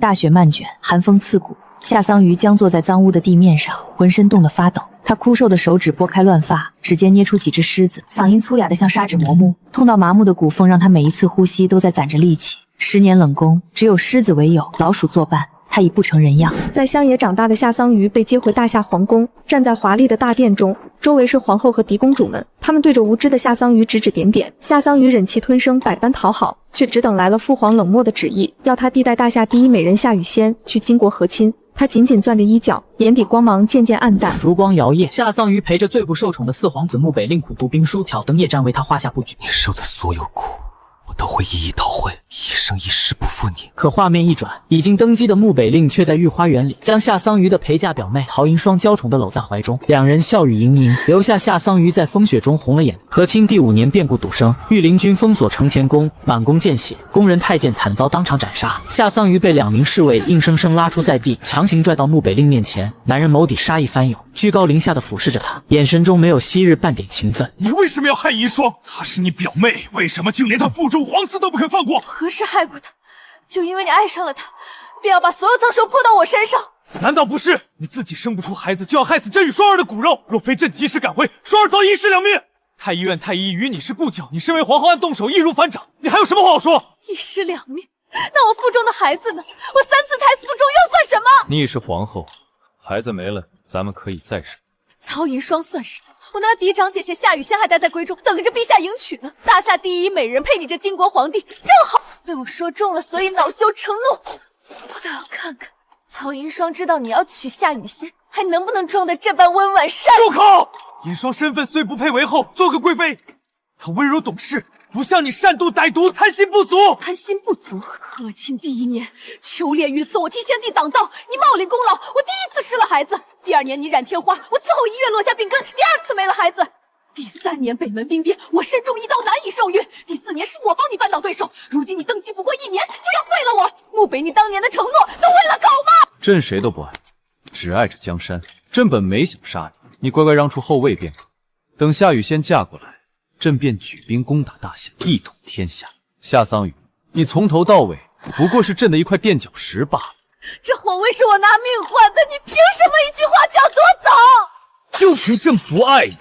大雪漫卷，寒风刺骨。夏桑榆僵坐在脏污的地面上，浑身冻得发抖。他枯瘦的手指拨开乱发，指尖捏出几只虱子，嗓音粗哑得像砂纸磨木。痛到麻木的骨缝让他每一次呼吸都在攒着力气。10年冷宫，只有狮子为友，老鼠作伴。他已不成人样。在乡野长大的夏桑榆被接回大夏皇宫，站在华丽的大殿中，周围是皇后和嫡公主们，他们对着无知的夏桑榆指指点点。夏桑榆忍气吞声，百般讨好，却只等来了父皇冷漠的旨意，要他替代大夏第一美人夏雨仙去金国和亲。他紧紧攥着衣角，眼底光芒渐渐暗淡。烛光摇曳，夏桑榆陪着最不受宠的四皇子穆北令苦读兵书，挑灯夜战，为他画下布局。你受的所有苦，我都会一一讨回，一生一世不负你。可画面一转，已经登基的穆北令却在御花园里将夏桑榆的陪嫁表妹曹银霜娇宠地搂在怀中，两人笑语盈盈，留下夏桑榆在风雪中红了眼。和亲第5年变故笃生，御林军封锁承乾宫，满宫见血，宫人太监惨遭当场斩杀。夏桑榆被2名侍卫硬生生拉出在地，强行拽到穆北令面前。男人眸底杀意翻涌，居高临下的俯视着他，眼神中没有昔日半点情分。你为什么要害银霜？她是你表妹，为什么竟连她腹中皇嗣都不肯放过？何时害过她？就因为你爱上了她，便要把所有脏手泼到我身上。难道不是？你自己生不出孩子，就要害死朕与双儿的骨肉。若非朕及时赶回，双儿早一尸两命。太医院太医与你是故交，你身为皇后案动手，易如反掌。你还有什么话好说？一尸两命？那我腹中的孩子呢？我3次胎死腹中又算什么？你已是皇后，孩子没了，咱们可以再生。曹银霜算什么？我那嫡长姐姐夏雨仙还待在闺中，等着陛下迎娶呢。大夏第一美人配你这金国皇帝，正好被我说中了，所以恼羞成怒。我倒要看看曹银霜知道你要娶夏雨仙，还能不能装得这般温婉善良。住口！银霜身份虽不配为后，做个贵妃，她温柔懂事，不像你善妒歹毒，贪心不足。贪心不足。和亲第1年，秋烈遇刺，我替先帝挡道，你冒领功劳，我第1次失了孩子。第2年你染天花，我伺候医院落下病根，第2次没了孩子。第3年北门兵变，我身中一刀难以受孕。第4年是我帮你扳倒对手，如今你登基不过1年，就要废了我。穆北，你当年的承诺都喂了狗吗？朕谁都不爱，只爱着江山。朕本没想杀你，你乖乖让出后位便可。等夏雨仙嫁过来，朕便举兵攻打大夏，一统天下。夏桑榆，你从头到尾不过是朕的一块垫脚石罢了。这皇位是我拿命换的，你凭什么一句话就要夺走？就凭朕不爱你，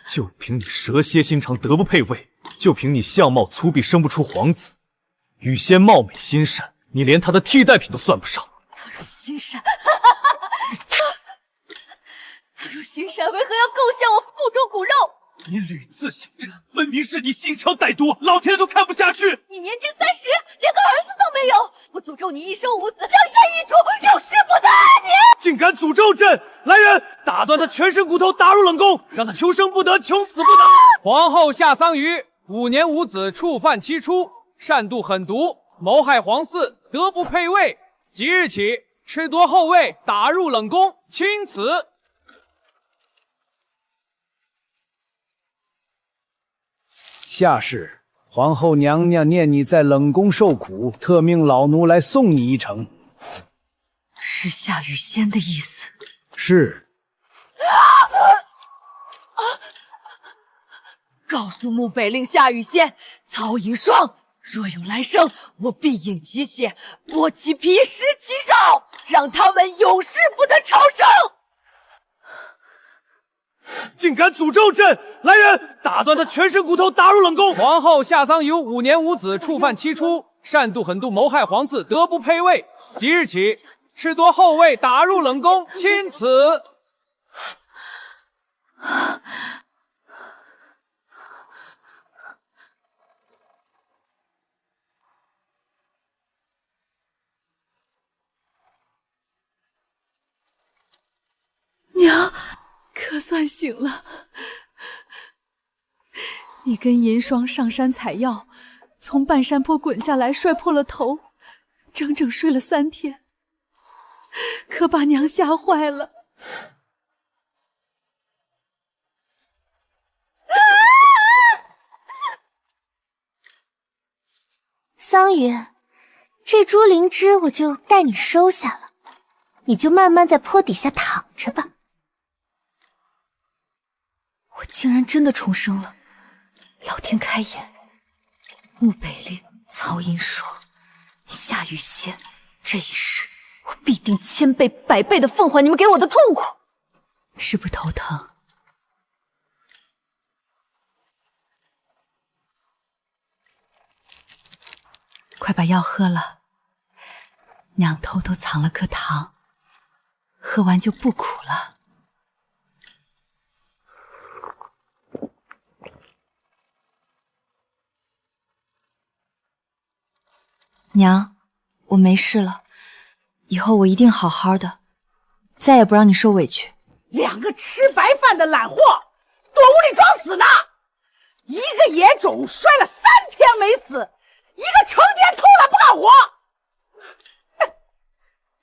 就凭你蛇蝎心肠，德不配位，就凭你相貌粗鄙，生不出皇子。雨仙貌美心善，你连她的替代品都算不上。她若心善，她若心善，为何要构陷我腹中骨肉？你屡次行阵，分明是你心肠歹毒，老天都看不下去。你年近30，连个儿子都没有，我诅咒你一生无子，江山易主，永世不得你！竟敢诅咒朕！来人，打断他全身骨头，打入冷宫，让他求生不得，求死不得！皇后夏桑榆5年无子，触犯7出，擅妒狠毒，谋害皇嗣，德不配位。即日起，褫夺后位，打入冷宫，钦此。夏氏，皇后娘娘念你在冷宫受苦，特命老奴来送你一程。是夏雨仙的意思。是。告诉穆北令夏雨仙，曹银霜若有来生，我必饮其血，剥其皮，食其肉，让他们永世不得超生。竟敢诅咒朕！来人，打断他全身骨头，打入冷宫！皇后夏桑榆5年无子，触犯7出，擅妒狠毒，谋害皇嗣，德不配位。即日起，褫夺后位，打入冷宫，钦此。娘，可算醒了。你跟银霜上山采药，从半山坡滚下来，摔破了头，整整睡了3天，可把娘吓坏了。桑榆，这株灵芝我就带你收下了，你就慢慢在坡底下躺着吧。我竟然真的重生了，老天开眼！穆北令、曹银霜、夏雨仙，这一世我必定千倍百倍的奉还你们给我的痛苦。是不是头疼？快把药喝了，娘偷偷藏了颗糖，喝完就不苦了。娘，我没事了，以后我一定好好的，再也不让你受委屈。两个吃白饭的懒货，躲屋里装死呢！一个野种摔了3天没死，一个成天偷懒不干活。哼，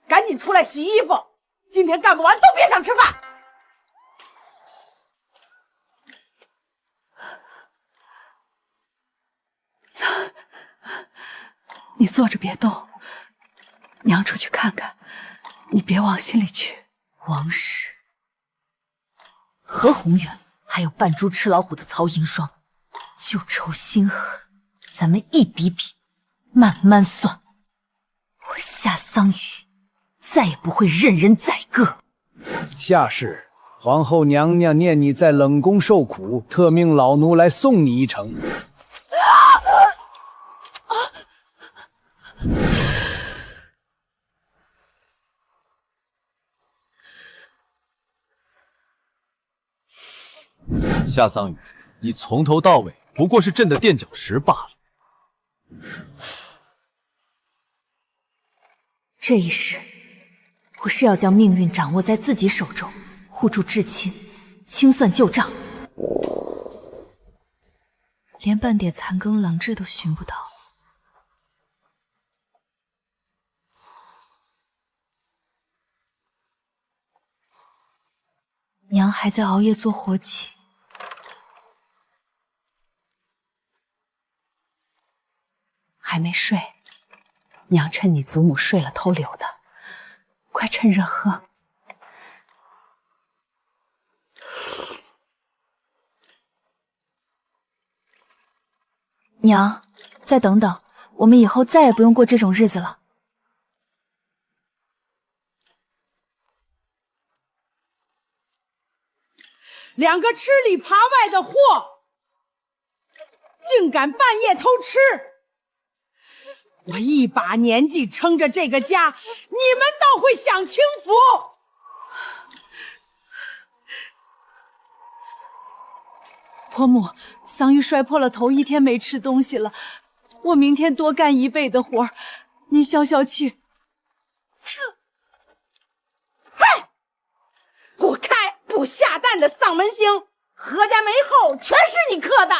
赶紧出来洗衣服，今天干不完都别想吃饭。你坐着别动，娘出去看看，你别往心里去。王氏、何宏远，还有扮猪吃老虎的曹银霜，旧仇新恨，咱们一笔笔慢慢算。我夏桑榆再也不会任人宰割。夏氏，皇后娘娘念你在冷宫受苦，特命老奴来送你一程。夏桑榆，你从头到尾不过是朕的垫脚石罢了。这一世，我是要将命运掌握在自己手中，护住至亲，清算旧账，连半点残羹冷炙都寻不到。娘还在熬夜做活计。还没睡，娘趁你祖母睡了偷留的，快趁热喝。娘，再等等，我们以后再也不用过这种日子了。两个吃里扒外的货，竟敢半夜偷吃！我一把年纪撑着这个家，你们倒会享清福。婆母，桑榆摔破了头，1天没吃东西了。我明天多干1倍的活，您消消气。嗨，滚开！不下蛋的丧门星，何家门后全是你刻的。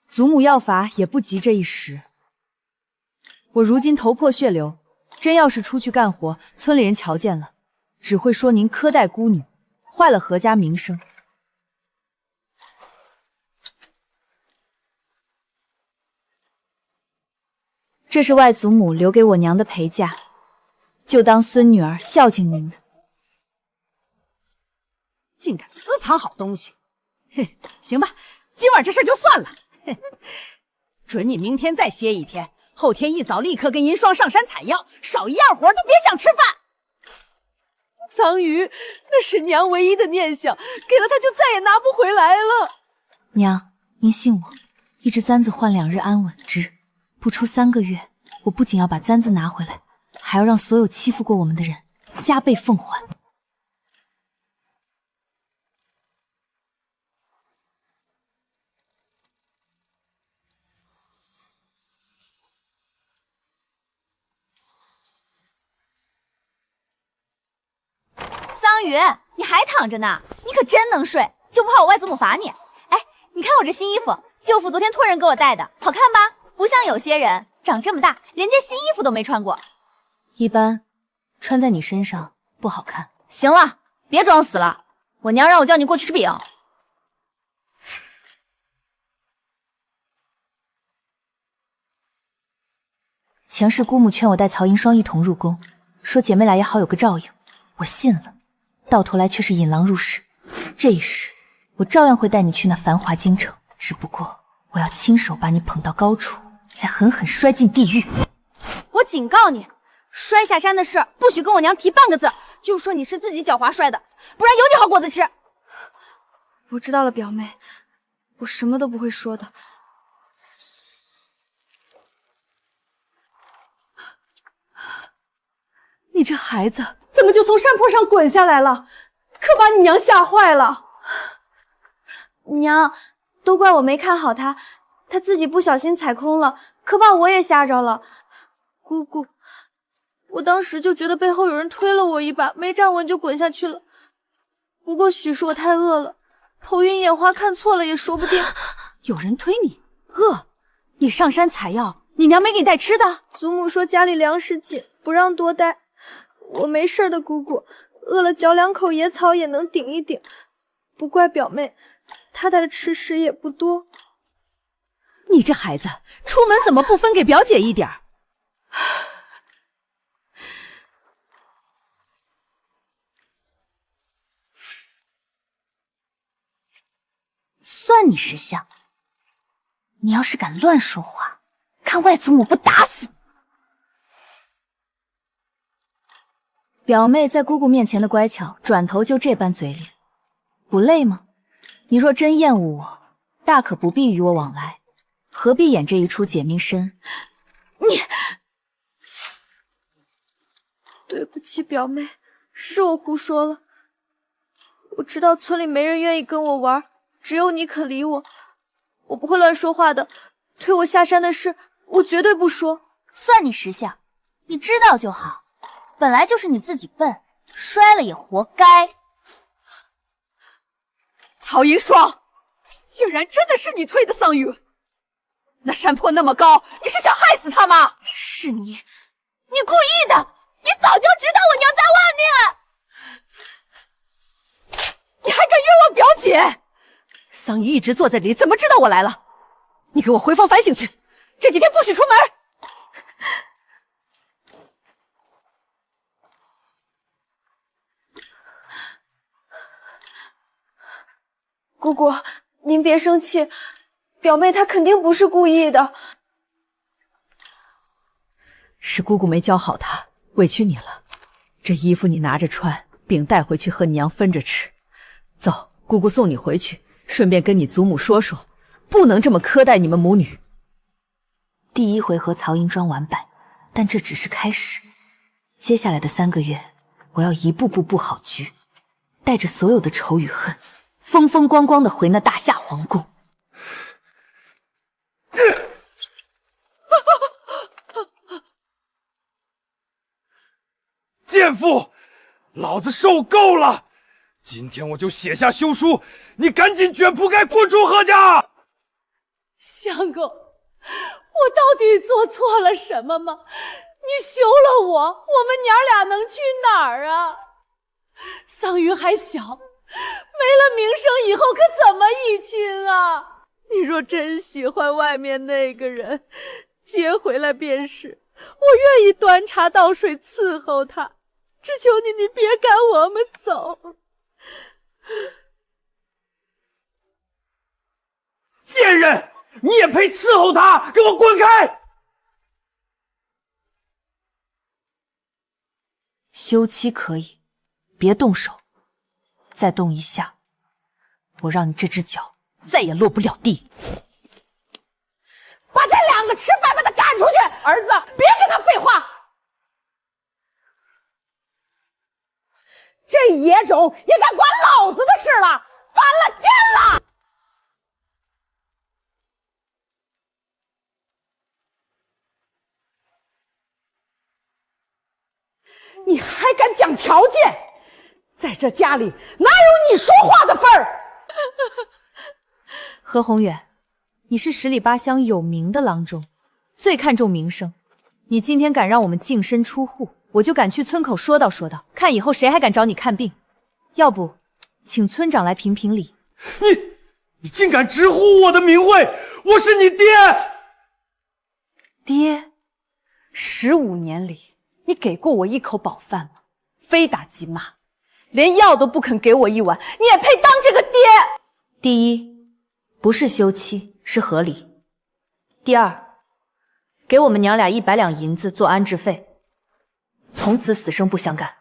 祖母要法也不急这一时。我如今头破血流，真要是出去干活，村里人瞧见了，只会说您苛待孤女，坏了何家名声。这是外祖母留给我娘的陪嫁，就当孙女儿孝敬您的。竟敢私藏好东西！嘿，行吧，今晚这事就算了。准你明天再歇1天，后天一早立刻跟银霜上山采药，少1样活都别想吃饭。桑榆，那是娘唯一的念想，给了她就再也拿不回来了。娘，您信我，一只簪子换2日安稳值，不出3个月，我不仅要把簪子拿回来，还要让所有欺负过我们的人加倍奉还。桑榆，你还躺着呢？你可真能睡，就不怕我外祖母罚你？哎，你看我这新衣服，舅父昨天托人给我带的，好看吧？不像有些人长这么大，连件新衣服都没穿过。一般，穿在你身上不好看。行了，别装死了，我娘让我叫你过去吃饼。前世姑母劝我带曹银霜一同入宫，说姐妹俩也好有个照应，我信了，到头来却是引狼入室。这一世，我照样会带你去那繁华京城，只不过我要亲手把你捧到高处，再狠狠摔进地狱。我警告你，摔下山的事不许跟我娘提半个字，就说你是自己脚滑摔的，不然有你好果子吃。我知道了，表妹，我什么都不会说的。你这孩子怎么就从山坡上滚下来了？可把你娘吓坏了。娘，都怪我没看好他，他自己不小心踩空了，可把我也吓着了。姑姑，我当时就觉得背后有人推了我一把，没站稳就滚下去了。不过许是我太饿了，头晕眼花，看错了也说不定。有人推你？饿？你上山采药，你娘没给你带吃的？祖母说家里粮食紧，不让多带。我没事的，姑姑，饿了嚼2口野草也能顶一顶。不怪表妹，她带的吃食也不多。你这孩子，出门怎么不分给表姐一点？算你识相！你要是敢乱说话，看外祖母不打死！表妹在姑姑面前的乖巧，转头就这般嘴脸，不累吗？你若真厌恶我，大可不必与我往来，何必演这一出解命身？你，对不起，表妹，是我胡说了。我知道村里没人愿意跟我玩，只有你肯理我。我不会乱说话的，推我下山的事，我绝对不说。算你识相，你知道就好。本来就是你自己笨，摔了也活该。曹银霜，竟然真的是你推的桑榆！那山坡那么高，你是想害死他吗？是你故意的！你早就知道我娘在外面，你还敢冤枉表姐！桑榆一直坐在这里，怎么知道我来了？你给我回房反省去，这几天不许出门。姑姑，您别生气，表妹她肯定不是故意的。是姑姑没教好她，委屈你了。这衣服你拿着穿，饼带回去和你娘分着吃。走，姑姑送你回去，顺便跟你祖母说说，不能这么苛待你们母女。第一回合曹银庄完败，但这只是开始。接下来的3个月，我要一步步布好局，带着所有的仇与恨，风风光光的回那大夏皇宫。贱妇，老子受够了！今天我就写下休书，你赶紧卷铺盖滚出何家！相公，我到底做错了什么吗？你休了我，我们娘俩能去哪儿啊？桑榆还小，没了名声以后可怎么议亲啊？你若真喜欢外面那个人，接回来便是，我愿意端茶倒水伺候他。只求你，你别赶我们走。贱人，你也配伺候他？给我滚开！休妻可以，别动手。再动一下，我让你这只脚再也落不了地。把这2个吃饭的赶出去！儿子，别跟他废话。这野种也敢管老子的事了，翻了天了！你还敢讲条件？在这家里哪有你说话的份儿？何宏远，你是10里8乡有名的郎中，最看重名声。你今天敢让我们净身出户，我就敢去村口说道说道，看以后谁还敢找你看病。要不，请村长来评评理。你竟敢直呼我的名讳！我是你爹！爹，15年里你给过我一口饱饭吗？非打即骂，连药都不肯给我一碗，你也配当这个爹？第一，不是休妻，是和离。第二，给我们娘俩100两银子做安置费，从此死生不相干。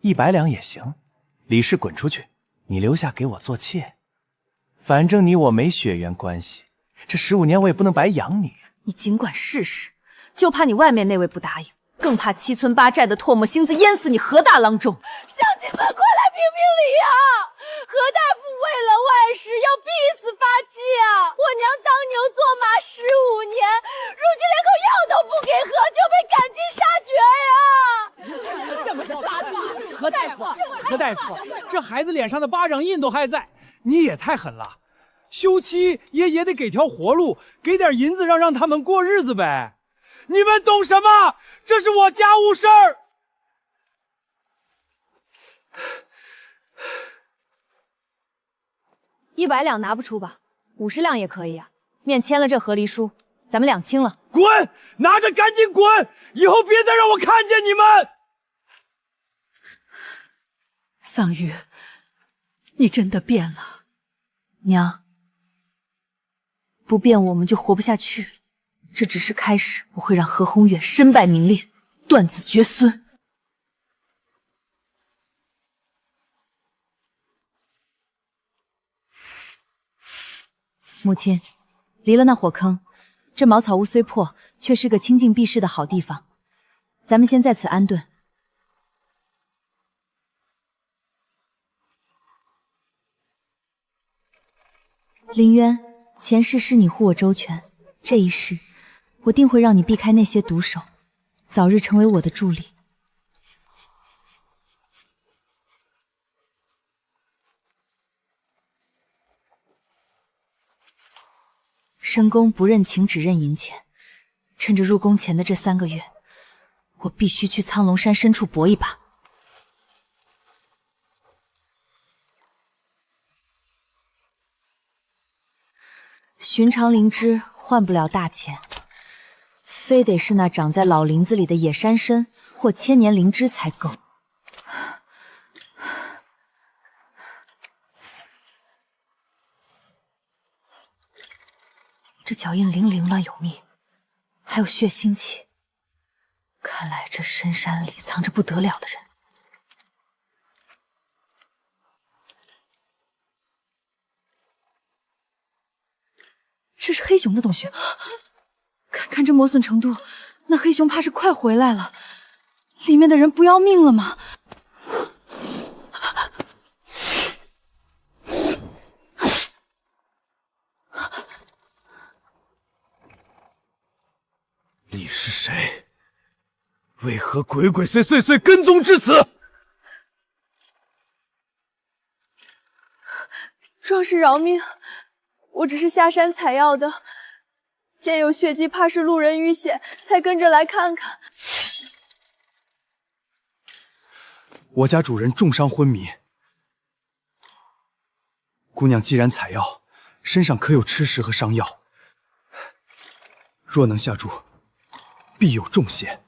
100两也行，李氏滚出去，你留下给我做妾。反正你我没血缘关系，这15年我也不能白养你。你尽管试试，就怕你外面那位不答应，更怕7村8寨的唾沫星子淹死你何大郎中。乡亲们，快来评评理呀！何大夫为了外室要逼死发妻啊！我娘当牛做马15年，如今连口药都不给喝，就被赶尽杀绝呀！这么个杀法，何大夫，何大夫，这孩子脸上的巴掌印都还在，你也太狠了！休妻也得给条活路，给点银子让他们过日子呗。你们懂什么？这是我家务事儿。100两拿不出吧，50两也可以啊。面签了这和离书，咱们两清了。滚！拿着赶紧滚！以后别再让我看见你们。桑榆，你真的变了。娘，不变我们就活不下去了。这只是开始，我会让何宏远身败名裂，断子绝孙。母亲，离了那火坑，这茅草屋虽破，却是个清静避世的好地方。咱们先在此安顿。林渊，前世是你护我周全，这一世，我定会让你避开那些毒手，早日成为我的助理。申公不认情，只认银钱。趁着入宫前的这3个月，我必须去苍龙山深处搏一把。寻常灵芝换不了大钱，非得是那长在老林子里的野山参或千年灵芝才够。这脚印凌乱有密，还有血腥气，看来这深山里藏着不得了的人。这是黑熊的洞穴，看这磨损程度，那黑熊怕是快回来了。里面的人不要命了吗？你是谁？为何鬼鬼祟祟跟踪至此？壮士饶命，我只是下山采药的，见有血迹，怕是路人遇险，才跟着来看看。我家主人重伤昏迷，姑娘既然采药，身上可有吃食和伤药，若能下注，必有重谢。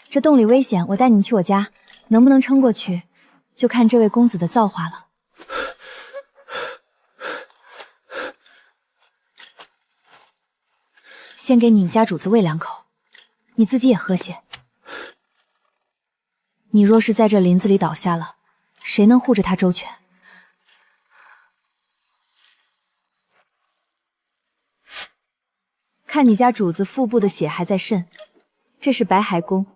这洞里危险，我带你去我家，能不能撑过去，就看这位公子的造化了。先给你家主子喂2口，你自己也喝些。你若是在这林子里倒下了，谁能护着他周全？看你家主子腹部的血还在渗，这是白骸宫。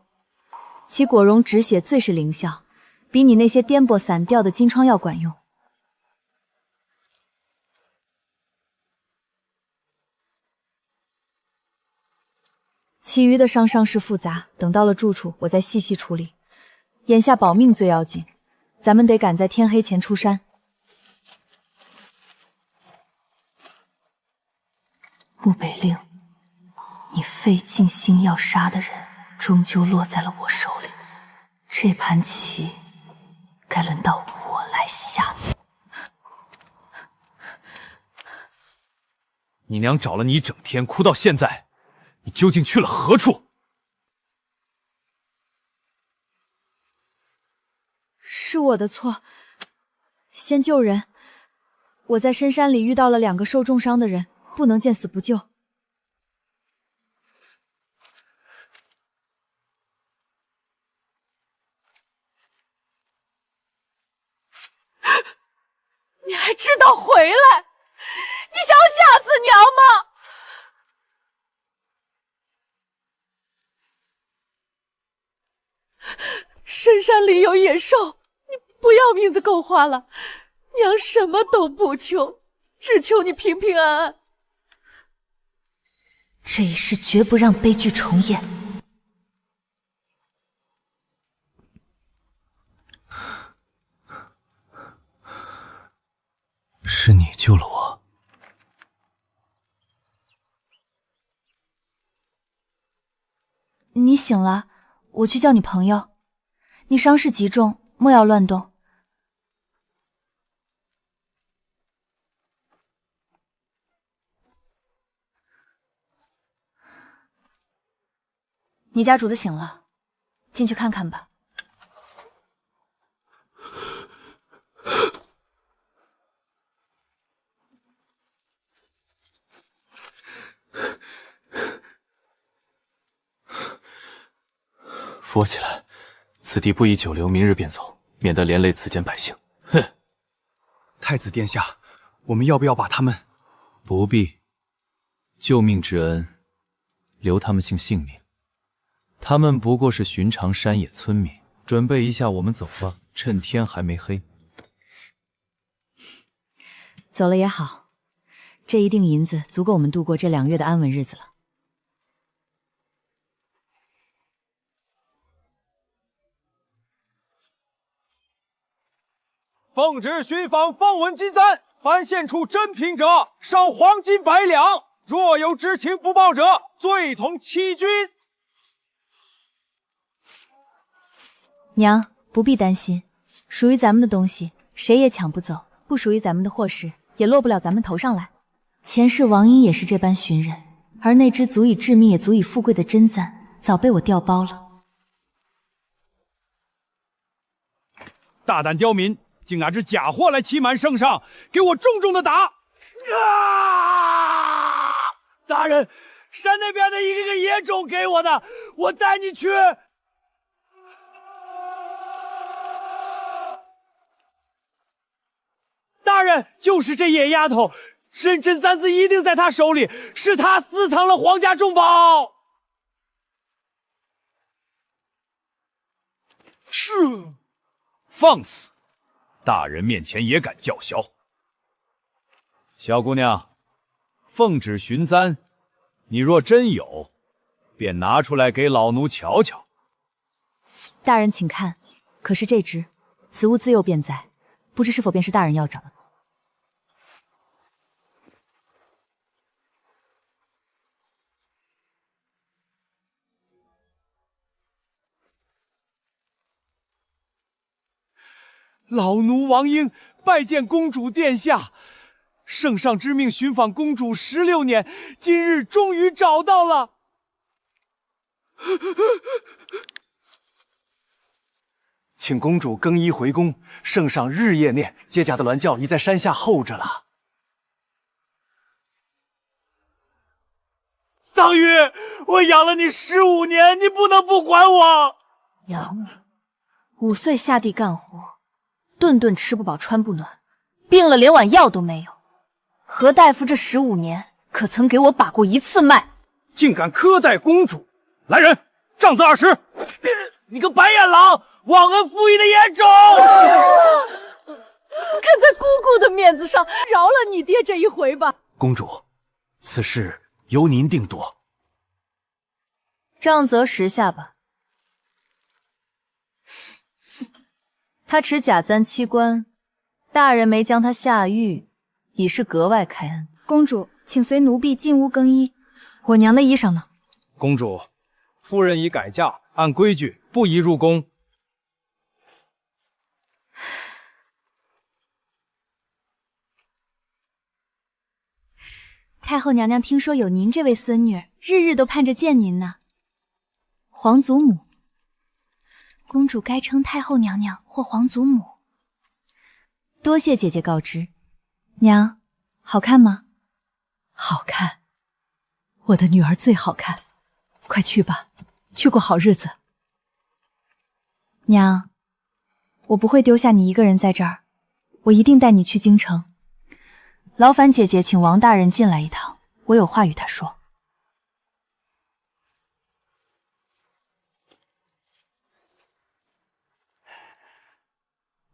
其果溶止血最是灵效，比你那些颠簸散掉的金疮药管用。其余的伤势复杂，等到了住处，我再细细处理。眼下保命最要紧，咱们得赶在天黑前出山。穆北令，你费尽心要杀的人，终究落在了我手里。这盘棋，该轮到我来下。你娘找了你一整天，哭到现在，你究竟去了何处？是我的错，先救人。我在深山里遇到了2个受重伤的人，不能见死不救。你还知道回来？你想吓死娘吗？深山里有野兽，你不要命子够花了。娘什么都不求，只求你平平安安。这一世绝不让悲剧重演。是你救了我。你醒了，我去叫你朋友。你伤势极重，莫要乱动。你家主子醒了，进去看看吧。扶我起来，此地不宜久留，明日便走，免得连累此间百姓。哼！太子殿下，我们要不要把他们？不必，救命之恩，留他们性性命。他们不过是寻常山野村民，准备一下，我们走吧，趁天还没黑。走了也好，这一锭银子足够我们度过这2月的安稳日子了。奉旨寻访方文金簪，凡献出真品者，赏黄金100两；若有知情不报者，罪同欺君。娘，不必担心，属于咱们的东西，谁也抢不走；不属于咱们的祸事，也落不了咱们头上来。前世王英也是这般寻人，而那只足以致命也足以富贵的真簪，早被我调包了。大胆刁民，竟拿只假货来欺瞒圣上，给我重重的打！大人，山那边的一个野种给我的，我带你去。大人，就是这野丫头，真簪子一定在她手里，是她私藏了皇家重宝。放肆！大人面前也敢叫嚣？小姑娘，奉旨寻簪，你若真有，便拿出来给老奴瞧瞧。大人请看，可是这只？此物自幼便在，不知是否便是大人要找的？老奴王英拜见公主殿下，圣上之命寻访公主16年，今日终于找到了。请公主更衣回宫，圣上日夜念，接驾的銮轿已在山下候着了。桑榆，我养了你15年，你不能不管我。养你，5岁下地干活，顿顿吃不饱穿不暖，病了连碗药都没有。何大夫这15年可曾给我把过一次脉？竟敢苛待公主！来人，杖子20！你个白眼狼，忘恩负义的野种！看在姑姑的面子上，饶了你爹这一回吧。公主，此事由您定夺。杖责10下吧。他持假簪欺官，大人没将他下狱，已是格外开恩。公主，请随奴婢进屋更衣。我娘的衣裳呢？公主，夫人已改嫁，按规矩不宜入宫。太后娘娘听说有您这位孙女，日日都盼着见您呢。皇祖母，公主该称太后娘娘或皇祖母。多谢姐姐告知。娘，好看吗？好看，我的女儿最好看。快去吧，去过好日子。娘，我不会丢下你一个人在这儿，我一定带你去京城。劳烦姐姐请王大人进来一趟，我有话与他说。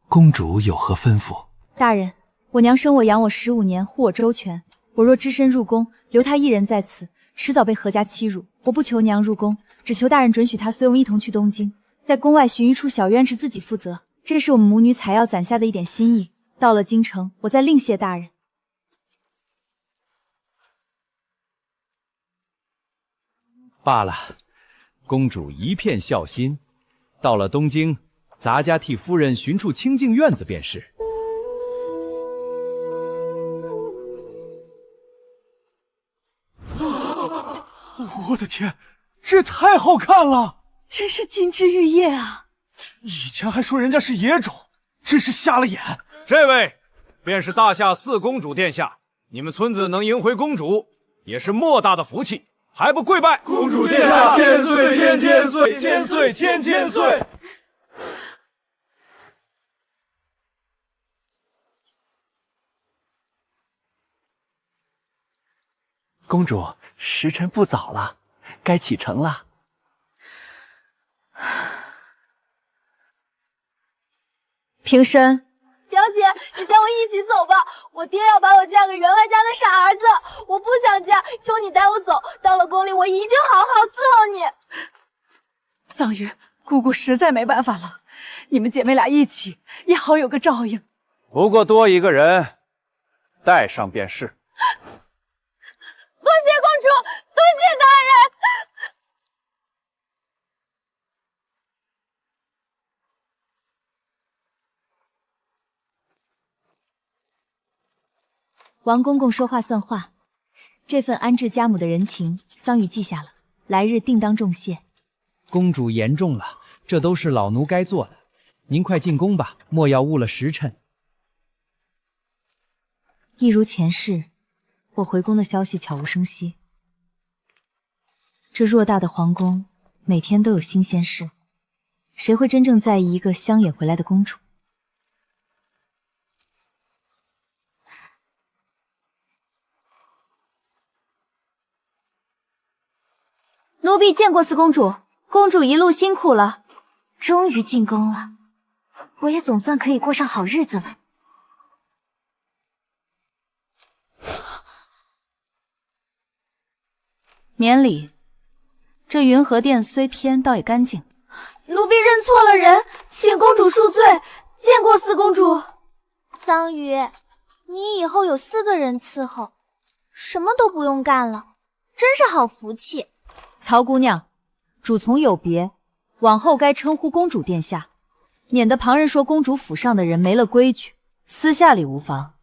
公主有何吩咐？大人，我娘生我养我15年，护我周全。我若只身入宫，留她一人在此，迟早被何家欺辱。我不求娘入宫，只求大人准许她随我们一同去东京，在宫外寻一处小院，是自己负责。这是我们母女采药攒下的一点心意。到了京城，我再另谢大人。罢了，公主一片孝心。到了东京，咱家替夫人寻处清静院子便是。我的天，这太好看了！真是金枝玉叶啊！以前还说人家是野种，真是瞎了眼。这位便是大夏四公主殿下，你们村子能迎回公主，也是莫大的福气，还不跪拜？公主殿下千岁千千岁，千岁千千岁！公主，时辰不早了，该启程了。平身，表姐，你带我一起走吧，我爹要把我嫁给员外家的傻儿子，我不想嫁，求你带我走。到了宫里，我一定好好伺候你。桑榆，姑姑实在没办法了，你们姐妹俩一起也好有个照应。不过多一个人，带上便是。多谢公主，多谢大人。王公公说话算话，这份安置家母的人情，桑榆记下了，来日定当重谢。公主言重了，这都是老奴该做的。您快进宫吧，莫要误了时辰。一如前世，我回宫的消息悄无声息。这偌大的皇宫，每天都有新鲜事，谁会真正在意一个乡野回来的公主？奴婢见过四公主，公主一路辛苦了。终于进宫了，我也总算可以过上好日子了。免礼。这云和殿虽偏，倒也干净。奴婢认错了人，请公主恕罪。见过四公主。桑榆，你以后有4个人伺候，什么都不用干了，真是好福气。曹姑娘，主从有别，往后该称呼公主殿下，免得旁人说公主府上的人没了规矩。私下里无妨。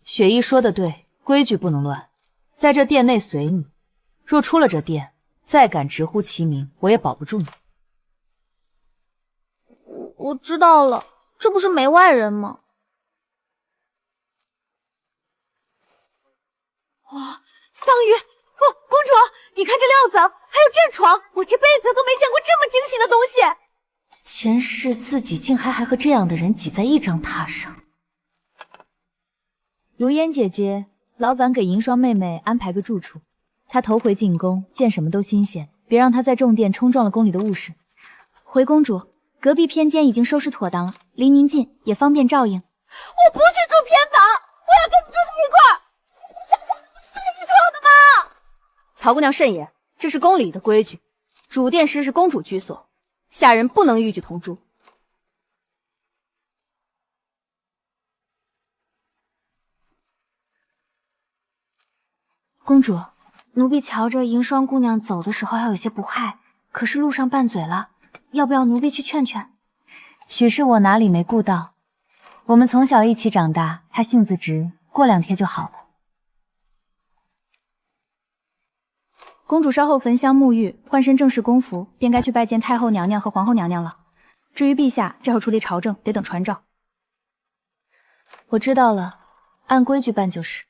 雪姨说的对，规矩不能乱，在这殿内随你，若出了这殿，再敢直呼其名，我也保不住你。我知道了，这不是没外人吗？哇，桑榆，公主，你看这料子，还有这床，我这辈子都没见过这么精细的东西。前世自己竟还和这样的人挤在一张榻上。如烟姐姐，劳烦给银霜妹妹安排个住处。她头回进宫，见什么都新鲜，别让她在重殿冲撞了宫里的务事。回公主，隔壁偏间已经收拾妥当了，离您近，也方便照应。我不去住偏房，我要跟你住在一块儿。是你闯的吗？曹姑娘慎言，这是宫里的规矩，主殿师是公主居所，下人不能逾矩同住。公主，奴婢瞧着银霜姑娘走的时候还有些不害，可是路上拌嘴了，要不要奴婢去劝劝？许是我哪里没顾到，我们从小一起长大，她性子直，过2天就好了。公主稍后焚香沐浴，换身正式宫服，便该去拜见太后娘娘和皇后娘娘了。至于陛下，这会处理朝政得等传召。我知道了，按规矩办就是。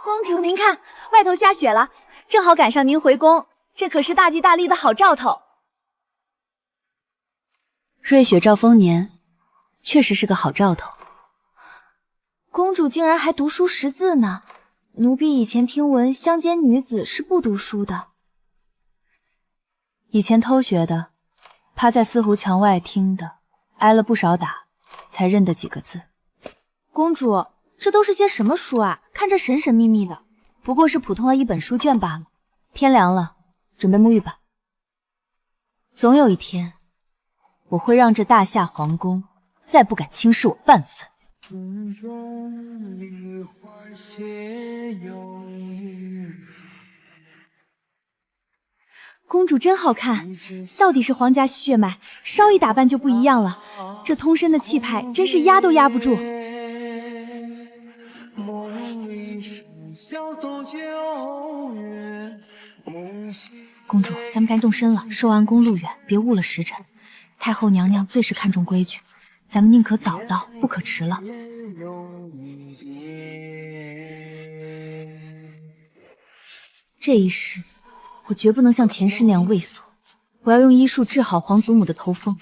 公主，您看，外头下雪了，正好赶上您回宫，这可是大吉大利的好兆头。瑞雪兆丰年，确实是个好兆头。公主竟然还读书识字呢，奴婢以前听闻乡间女子是不读书的。以前偷学的，趴在四湖墙外听的，挨了不少打，才认得几个字。公主，这都是些什么书啊？看着神神秘秘的。不过是普通的一本书卷罢了。天凉了，准备沐浴吧。总有一天，我会让这大夏皇宫再不敢轻视我半分。公主真好看，到底是皇家血脉，稍一打扮就不一样了。这通身的气派，真是压都压不住。公主，咱们该动身了。寿安宫路远，别误了时辰。太后娘娘最是看重规矩，咱们宁可早到，不可迟了。这一世，我绝不能像前世那样畏缩。我要用医术治好皇祖母的头风，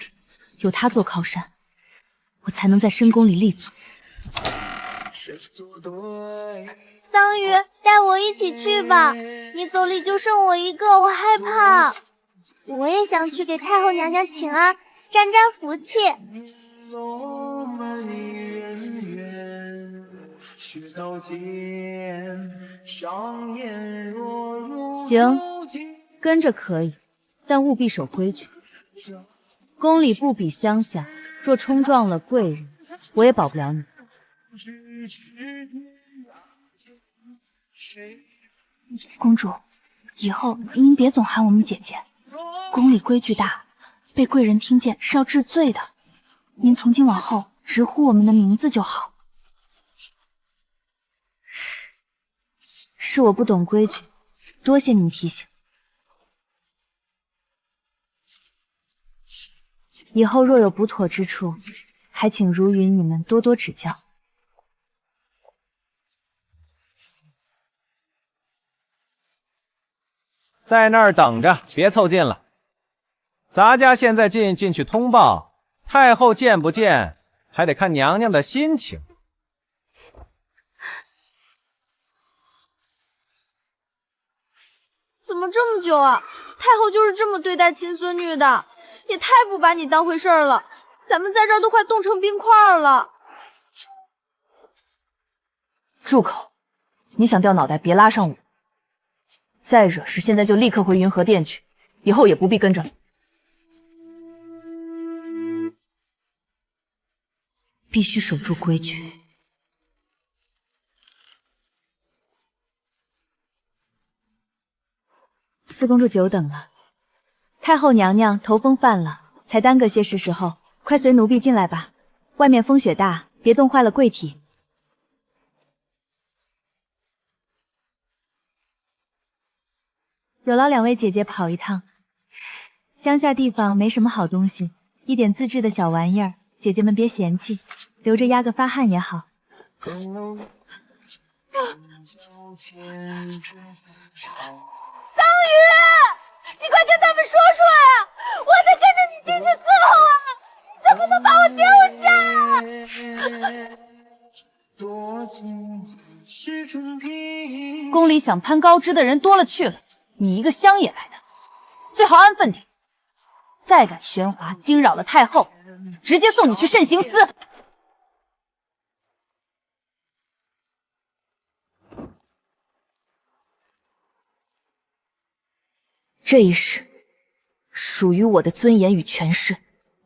有她做靠山，我才能在深宫里立足。桑榆，带我一起去吧，你走里就剩我一个，我害怕。我也想去给太后娘娘请安，沾沾福气。行，跟着可以，但务必守规矩。宫里不比乡下，若冲撞了贵人，我也保不了你。公主，以后您别总喊我们姐姐，宫里规矩大，被贵人听见是要治罪的。您从今往后直呼我们的名字就好。是我不懂规矩，多谢您提醒。以后若有不妥之处，还请如云你们多多指教。在那儿等着，别凑近了。咱家现在进去通报，太后见不见，还得看娘娘的心情。怎么这么久啊？太后就是这么对待亲孙女的，也太不把你当回事儿了。咱们在这儿都快冻成冰块了。住口！你想掉脑袋，别拉上我。再惹事，现在就立刻回云和殿去，以后也不必跟着了。必须守住规矩。四公主久等了，太后娘娘头风犯了，才耽搁些时候，快随奴婢进来吧。外面风雪大，别冻坏了贵体。有劳两位姐姐跑一趟，乡下地方没什么好东西，一点自制的小玩意儿，姐姐们别嫌弃，留着压个发汗也好。桑榆，你快跟他们说说呀！我得跟着你进去伺候啊！你怎么能把我丢下？宫里想攀高枝的人多了去了。你一个乡野来的，最好安分点。再敢喧哗惊扰了太后，直接送你去慎刑司。这一世属于我的尊严与权势，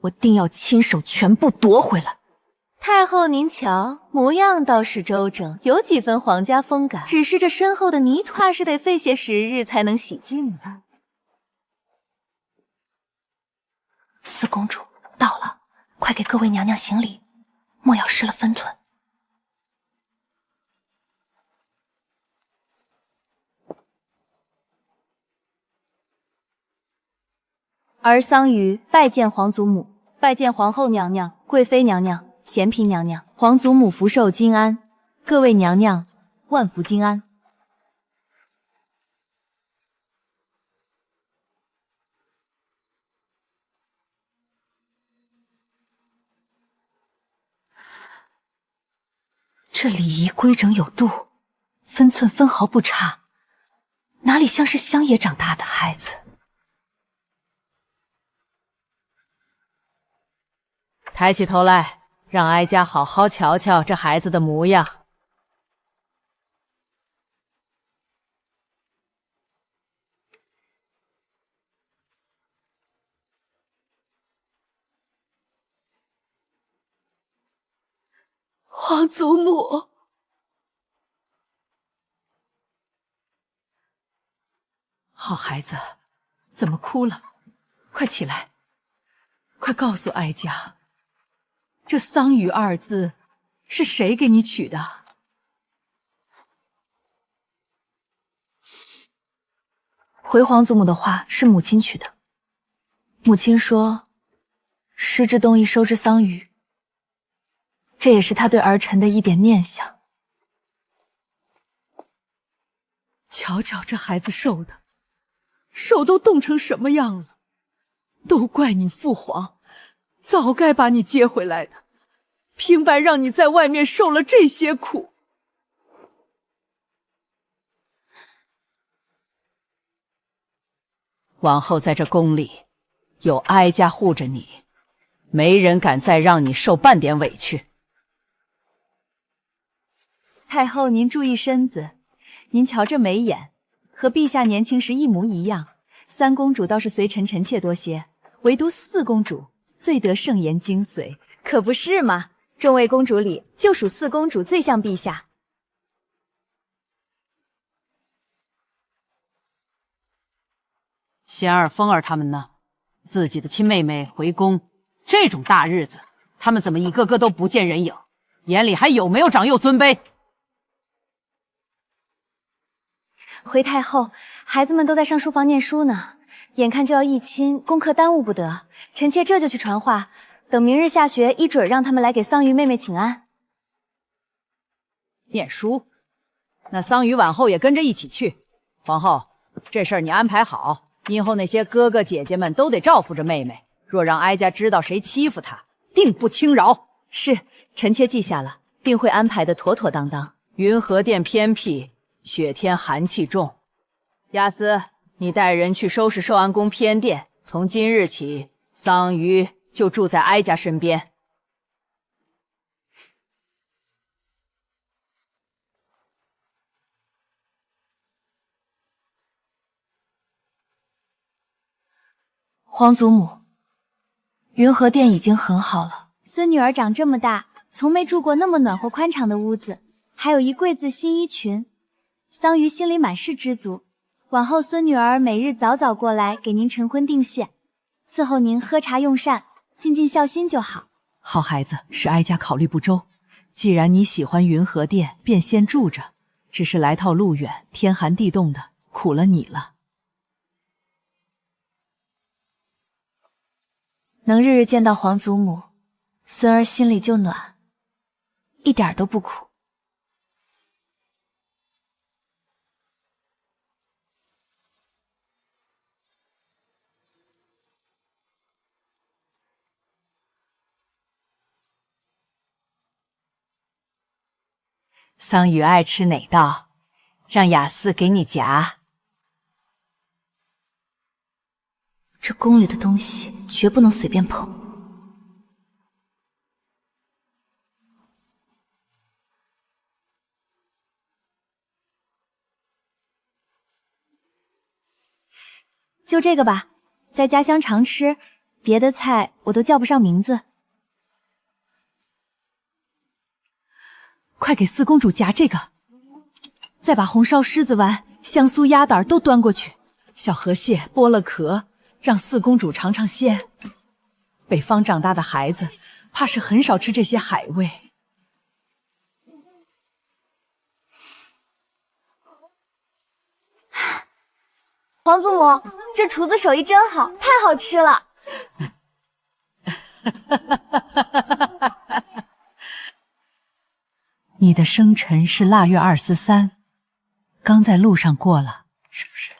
我定要亲手全部夺回来。太后您瞧，模样倒是周正，有几分皇家风感，只是这身后的泥土是得费些时日才能洗净的。四公主到了，快给各位娘娘行礼，莫要失了分寸。儿桑榆拜见皇祖母，拜见皇后娘娘、贵妃娘娘、贤嫔娘娘。皇祖母福寿金安，各位娘娘万福金安。这礼仪规整有度，分寸分毫不差，哪里像是乡野长大的孩子？抬起头来，让哀家好好瞧瞧这孩子的模样。皇祖母，好孩子，怎么哭了？快起来，快告诉哀家，这桑榆二字是谁给你取的？回皇祖母的话是母亲取的。母亲说，时至冬意，收之桑榆，这也是她对儿臣的一点念想。瞧瞧这孩子瘦的，手都冻成什么样了，都怪你父皇，早该把你接回来的，平白让你在外面受了这些苦。往后在这宫里，有哀家护着你，没人敢再让你受半点委屈。太后您注意身子，您瞧这眉眼，和陛下年轻时一模一样。三公主倒是随臣臣妾多些，唯独四公主最得盛颜精髓，可不是吗？众位公主里，就属四公主最像陛下。仙儿、风儿他们呢？自己的亲妹妹回宫，这种大日子，他们怎么一个个都不见人影？眼里还有没有长幼尊卑？回太后，孩子们都在上书房念书呢，眼看就要议亲，功课耽误不得。臣妾这就去传话，等明日下学，一准让他们来给桑榆妹妹请安。念书？那桑榆晚后也跟着一起去。皇后，这事儿你安排好，今后那些哥哥姐姐们都得照顾着妹妹。若让哀家知道谁欺负她，定不轻饶。是，臣妾记下了，定会安排的妥妥当当。云和殿偏僻，雪天寒气重，亚斯，你带人去收拾寿安宫偏殿。从今日起，桑榆就住在哀家身边。皇祖母，云和殿已经很好了。孙女儿长这么大，从没住过那么暖和宽敞的屋子，还有一柜子新衣裙。桑榆心里满是知足，往后孙女儿每日早早过来给您晨昏定谢，伺候您喝茶用膳，尽尽孝心就好。好孩子，是哀家考虑不周。既然你喜欢云和殿，便先住着。只是来套路远，天寒地冻的，苦了你了。能日日见到皇祖母，孙儿心里就暖，一点都不苦。桑榆爱吃哪道，让雅思给你夹。这宫里的东西绝不能随便碰。就这个吧，在家乡常吃，别的菜我都叫不上名字。快给四公主夹这个，再把红烧狮子丸、香酥鸭胆都端过去。小河蟹剥了壳，让四公主尝尝鲜。北方长大的孩子，怕是很少吃这些海味。皇祖母，这厨子手艺真好，太好吃了。你的生辰是腊月23，刚在路上过了，是不是？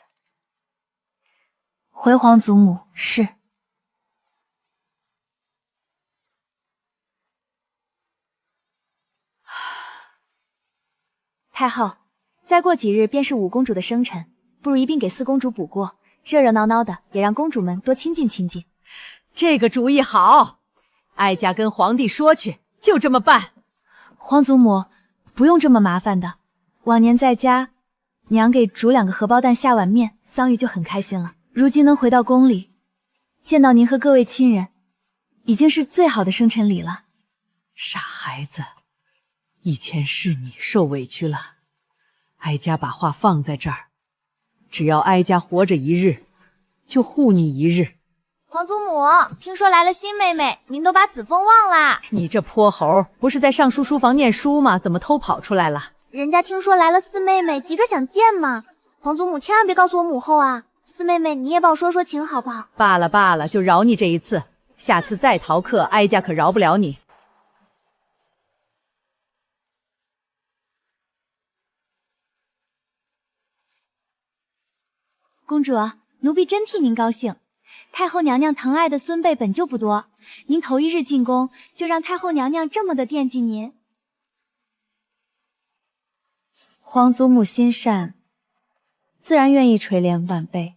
回皇祖母，是。太后，再过几日便是5公主的生辰，不如一并给4公主补过，热热闹闹的，也让公主们多亲近亲近。这个主意好，哀家跟皇帝说去，就这么办。皇祖母，不用这么麻烦的。往年在家，娘给煮2个荷包蛋，下碗面，桑榆就很开心了。如今能回到宫里，见到您和各位亲人，已经是最好的生辰礼了。傻孩子，以前是你受委屈了，哀家把话放在这儿，只要哀家活着一日，就护你一日。皇祖母，听说来了新妹妹，您都把子枫忘啦？你这泼猴，不是在上书房念书吗？怎么偷跑出来了？人家听说来了4妹妹，急着想见嘛。皇祖母千万别告诉我母后啊！4妹妹，你也帮我说说情好不好？罢了罢了，就饶你这一次，下次再逃课，哀家可饶不了你。公主，奴婢真替您高兴。太后娘娘疼爱的孙辈本就不多，您头一日进宫，就让太后娘娘这么的惦记您。皇祖母心善，自然愿意垂怜晚辈。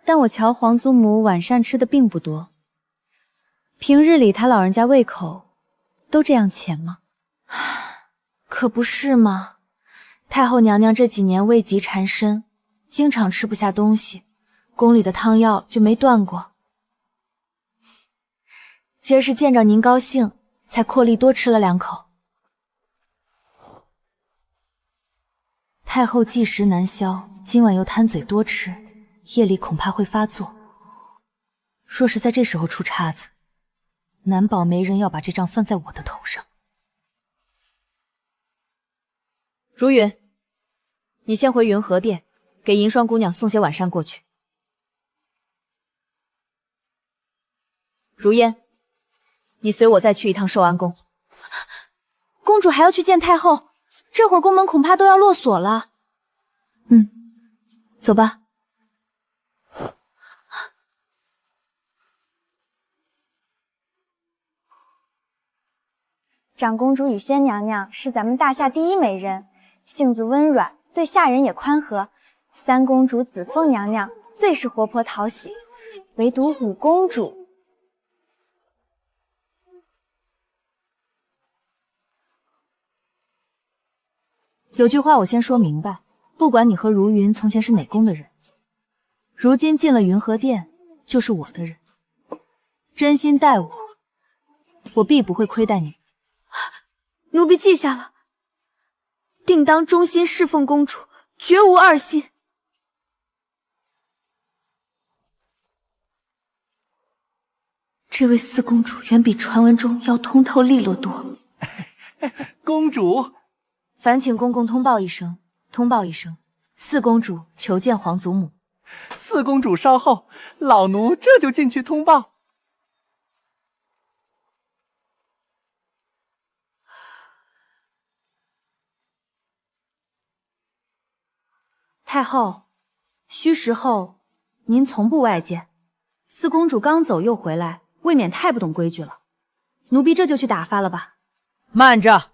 但我瞧皇祖母晚膳吃的并不多，平日里她老人家胃口都这样浅吗？可不是嘛，太后娘娘这几年胃疾缠身，经常吃不下东西，宫里的汤药就没断过。今儿是见着您高兴，才阔力多吃了2口。太后忌食难消，今晚又贪嘴多吃，夜里恐怕会发作。若是在这时候出岔子，难保没人要把这账算在我的头上。如云，你先回云和殿，给银霜姑娘送些晚膳过去。如烟，你随我再去一趟寿安宫。公主还要去见太后，这会儿宫门恐怕都要落锁了。走吧。长公主雨仙娘娘是咱们大夏第一美人，性子温软，对下人也宽和。3公主子凤娘娘最是活泼讨喜，唯独5公主。有句话我先说明白，不管你和如云从前是哪宫的人，如今进了云和殿就是我的人。真心待我，我必不会亏待你。奴婢记下了，定当忠心侍奉公主，绝无二心。这位4公主远比传闻中要通透利落多。公主，烦请公公通报一声，4公主求见皇祖母。4公主稍后，老奴这就进去通报。太后，虚实后您从不外见，4公主刚走又回来，未免太不懂规矩了。奴婢这就去打发了吧。慢着，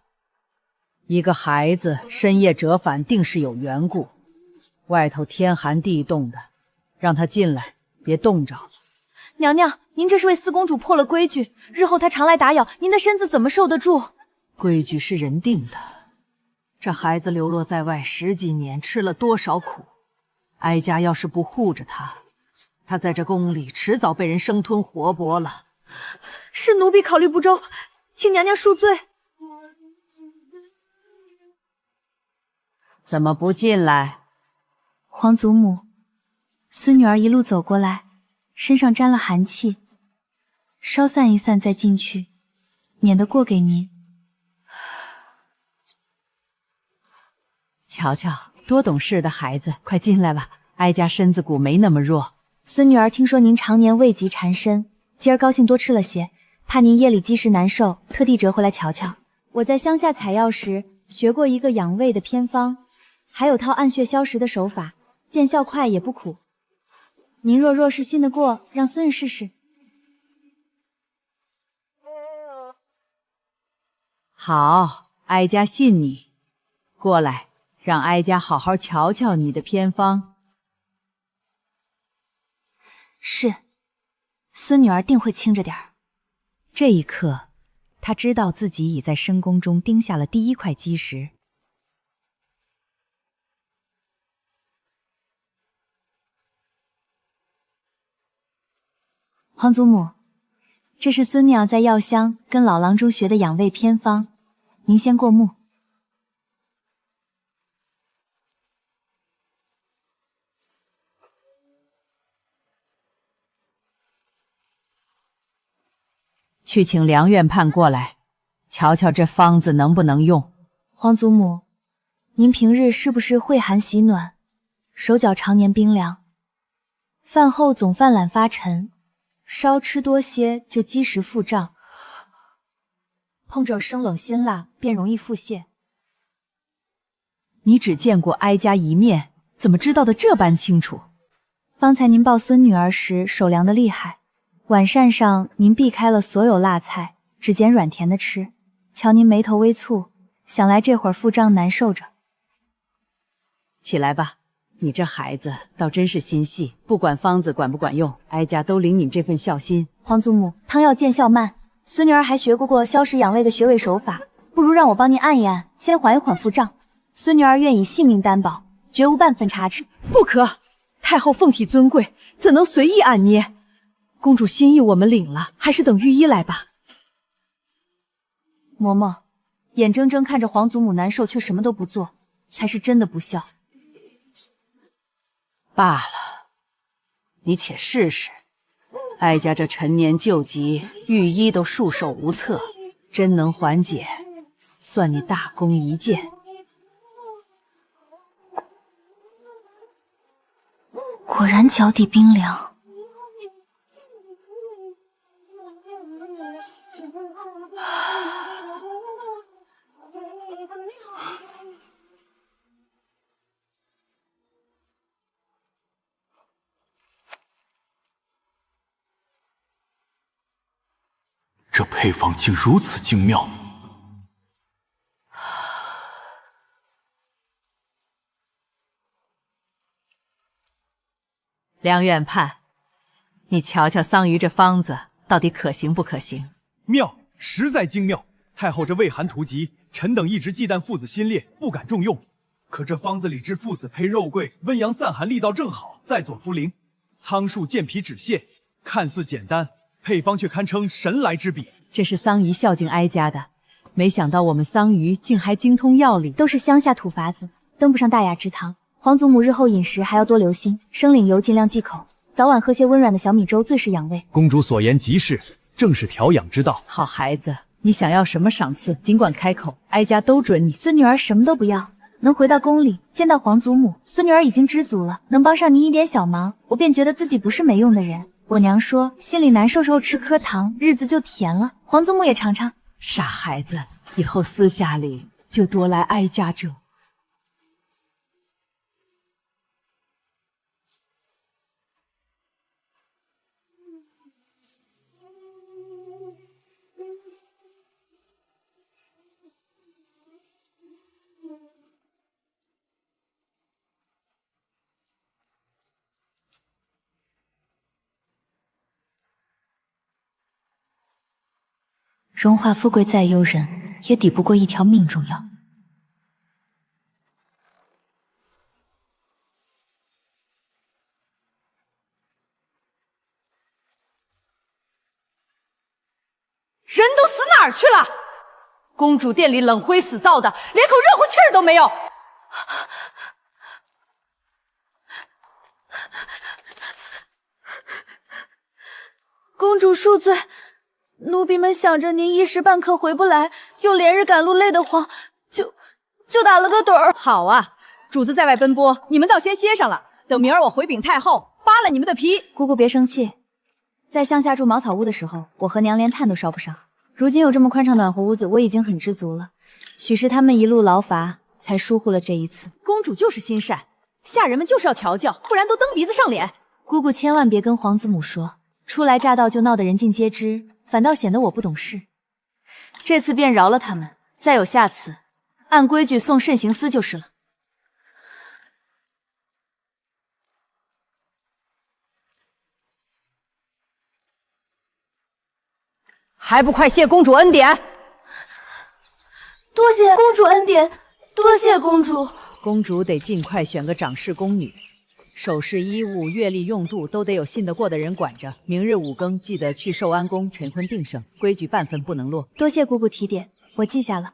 一个孩子深夜折返，定是有缘故。外头天寒地冻的，让他进来，别冻着了。娘娘，您这是为4公主破了规矩，日后她常来打扰，您的身子怎么受得住？规矩是人定的，这孩子流落在外10几年，吃了多少苦？哀家要是不护着他，他在这宫里迟早被人生吞活剥了。是奴婢考虑不周，请娘娘恕罪。怎么不进来？皇祖母，孙女儿一路走过来，身上沾了寒气，稍散一散再进去，免得过给您。瞧瞧，多懂事的孩子，快进来吧，哀家身子骨没那么弱，孙女儿听说您常年胃疾缠身，今儿高兴多吃了些，怕您夜里积食难受，特地折回来瞧瞧。我在乡下采药时学过一个养胃的偏方，还有套按血消食的手法，见效快也不苦。您若是信得过，让孙女试试。好，哀家信你。过来，让哀家好好瞧瞧你的偏方。是，孙女儿定会轻着点儿。这一刻，她知道自己已在深宫中钉下了第一块基石。皇祖母，这是孙女在药箱跟老郎中学的养胃偏方，您先过目。去请梁院判过来，瞧瞧这方子能不能用。皇祖母，您平日是不是畏寒喜暖，手脚常年冰凉，饭后总犯懒发沉，稍吃多些就积食腹胀，碰着生冷辛辣便容易腹泻。你只见过哀家一面，怎么知道的这般清楚？方才您抱孙女儿时手凉的厉害，晚膳上您避开了所有辣菜，只拣软甜的吃。瞧您眉头微蹙，想来这会儿腹胀难受着。起来吧，你这孩子倒真是心细，不管方子管不管用，哀家都领你这份孝心。皇祖母，汤药见效慢，孙女儿还学过消食养胃的穴位手法，不如让我帮您按一按，先缓一缓腹胀。孙女儿愿以性命担保，绝无半分差池。不可，太后凤体尊贵，怎能随意按捏？公主心意我们领了，还是等御医来吧。嬷嬷，眼睁睁看着皇祖母难受却什么都不做，才是真的不孝。罢了，你且试试。哀家这陈年旧疾，御医都束手无策，真能缓解，算你大功一件。果然脚底冰凉。这配方竟如此精妙。梁院判，你瞧瞧桑榆这方子到底可行不可行？妙，实在精妙。太后这胃寒图疾，臣等一直忌惮附子心裂，不敢重用。可这方子里之附子配肉桂，温阳散寒，力道正好，再佐茯苓、苍术健脾止泻，看似简单，配方却堪称神来之笔。这是桑榆孝敬哀家的，没想到我们桑榆竟还精通药理，都是乡下土法子，登不上大雅之堂。皇祖母日后饮食还要多留心，生领油尽量忌口，早晚喝些温软的小米粥，最是养胃。公主所言极是，正是调养之道。好孩子，你想要什么赏赐，尽管开口，哀家都准你。孙女儿什么都不要，能回到宫里见到皇祖母，孙女儿已经知足了。能帮上您一点小忙，我便觉得自己不是没用的人。我娘说，心里难受时候吃颗糖，日子就甜了。皇祖母也尝尝。傻孩子，以后私下里就多来哀家这。荣华富贵再诱人，也抵不过一条命重要。人都死哪儿去了？公主殿里冷灰死燥的，连口热乎气儿都没有。公主恕罪。奴婢们想着您一时半刻回不来，又连日赶路累得慌，就打了个盹儿。好啊，主子在外奔波，你们倒先歇上了。等明儿我回禀太后，扒了你们的皮。姑姑别生气，在乡下住茅草屋的时候，我和娘连炭都烧不上。如今有这么宽敞暖和屋子，我已经很知足了。许是他们一路劳乏，才疏忽了这一次。公主就是心善，下人们就是要调教，不然都蹬鼻子上脸。姑姑千万别跟皇子母说，初来乍到就闹得人尽皆知，反倒显得我不懂事。这次便饶了他们，再有下次，按规矩送慎刑司就是了。还不快谢公主恩典！多谢公主恩典，多谢公主。公主得尽快选个长侍宫女，首饰、衣物、月例用度都得有信得过的人管着。明日5更记得去寿安宫晨昏定省，规矩半分不能落。多谢姑姑提点，我记下了。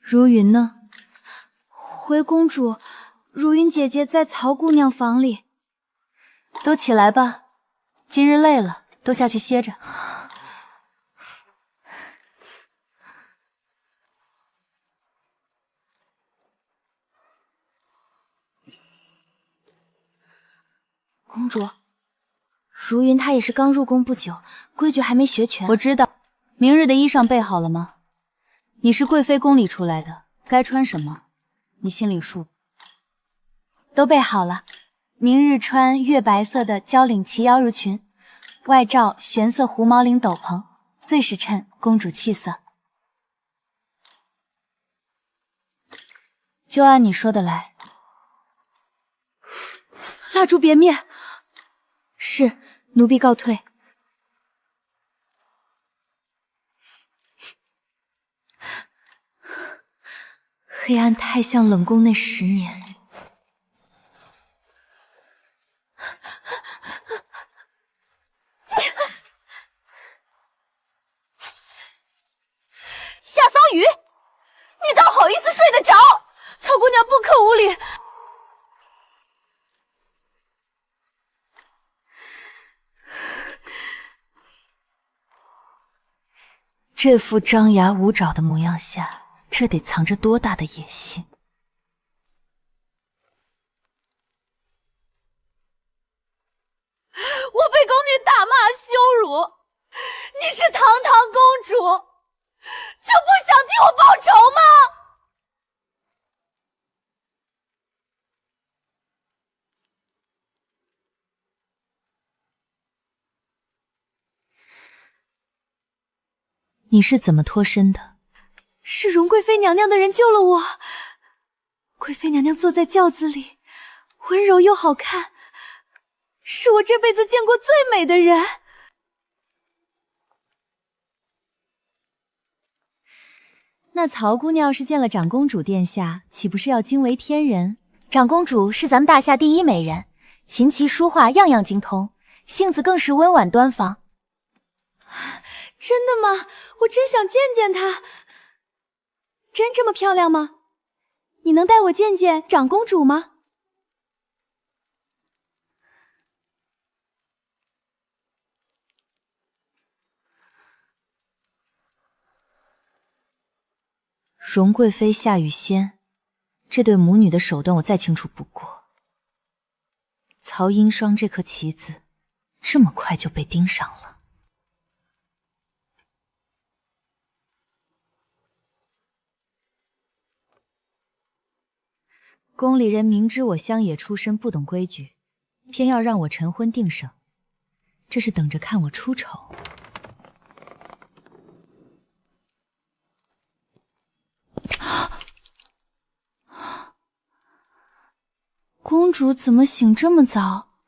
如云呢？回公主，如云姐姐在曹姑娘房里。都起来吧，今日累了，都下去歇着。公主，如云她也是刚入宫不久，规矩还没学全。我知道，明日的衣裳备好了吗？你是贵妃宫里出来的，该穿什么，你心里数。都备好了，明日穿月白色的交领齐腰襦裙，外罩玄色狐毛领斗篷，最是衬公主气色。就按你说的来。蜡烛别灭。是，奴婢告退。黑暗太像冷宫那10年。夏桑榆，你倒好意思睡得着？曹姑娘不可无礼。这副张牙舞爪的模样下，这得藏着多大的野心！我被宫女打骂羞辱，你是堂堂公主，就不想替我报仇吗？你是怎么脱身的？是容贵妃娘娘的人救了我。贵妃娘娘坐在轿子里，温柔又好看，是我这辈子见过最美的人。那曹姑娘要是见了长公主殿下，岂不是要惊为天人？长公主是咱们大夏第一美人，琴棋书画样样精通，性子更是温婉端方。真的吗？我真想见见她。真这么漂亮吗？你能带我见见长公主吗？容贵妃、夏雨仙，这对母女的手段我再清楚不过。曹英霜这颗棋子，这么快就被盯上了。宫里人明知我乡野出身，不懂规矩，偏要让我晨昏定省，这是等着看我出丑。公主怎么醒这么早？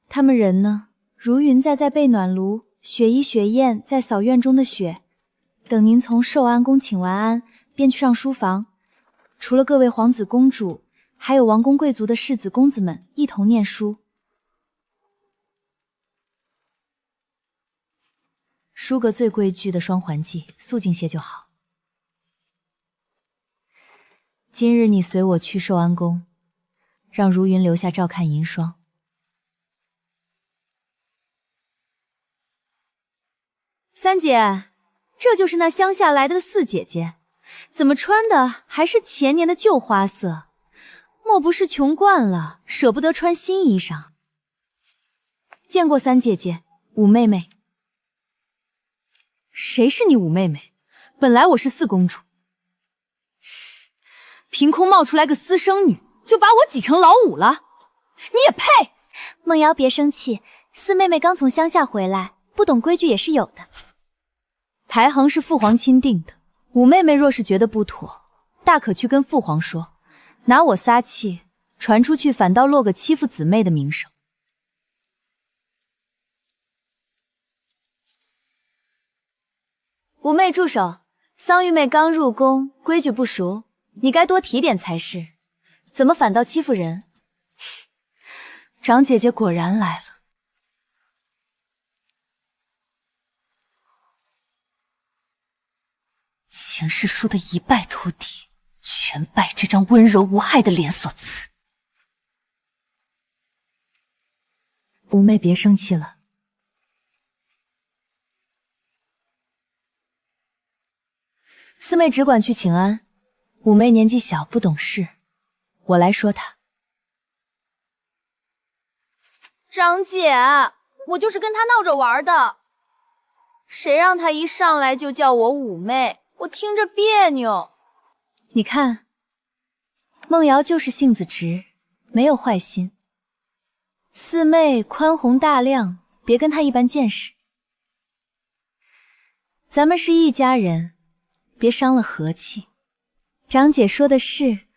他们人呢？如云在备暖炉，雪衣、雪雁在扫院中的雪。等您从寿安宫请完安，便去上书房。除了各位皇子公主，还有王公贵族的世子公子们一同念书。梳个最规矩的双环髻，肃静些就好。今日你随我去寿安宫，让如云留下照看银霜。三姐，这就是那乡下来的四姐姐，怎么穿的还是前年的旧花色？莫不是穷惯了，舍不得穿新衣裳？见过三姐姐，五妹妹。谁是你五妹妹？本来我是四公主，凭空冒出来个私生女，就把我挤成老五了？你也配？梦瑶别生气，四妹妹刚从乡下回来，不懂规矩也是有的。排行是父皇钦定的，五妹妹若是觉得不妥，大可去跟父皇说，拿我撒气，传出去反倒落个欺负姊妹的名声。五妹住手！桑榆妹刚入宫，规矩不熟，你该多提点才是，怎么反倒欺负人？长姐姐果然来了。前世输得一败涂地，全拜这张温柔无害的脸所赐。五妹别生气了。四妹只管去请安，五妹年纪小不懂事，我来说她。长姐，我就是跟她闹着玩的，谁让她一上来就叫我五妹，我听着别扭。你看，梦瑶就是性子直，没有坏心。四妹宽宏大量，别跟她一般见识。咱们是一家人，别伤了和气。长姐说的是，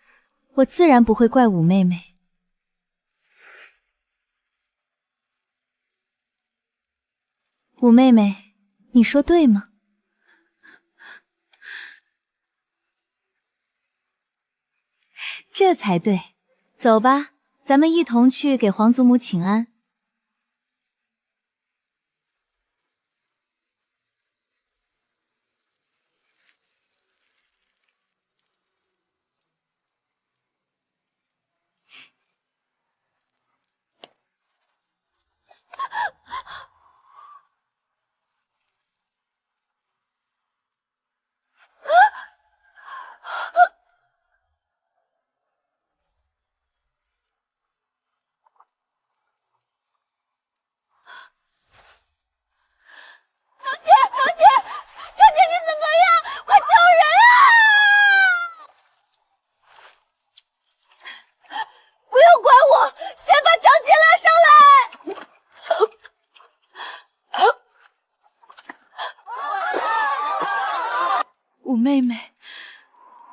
我自然不会怪五妹妹。五妹妹，你说对吗？这才对，走吧，咱们一同去给皇祖母请安。五妹妹，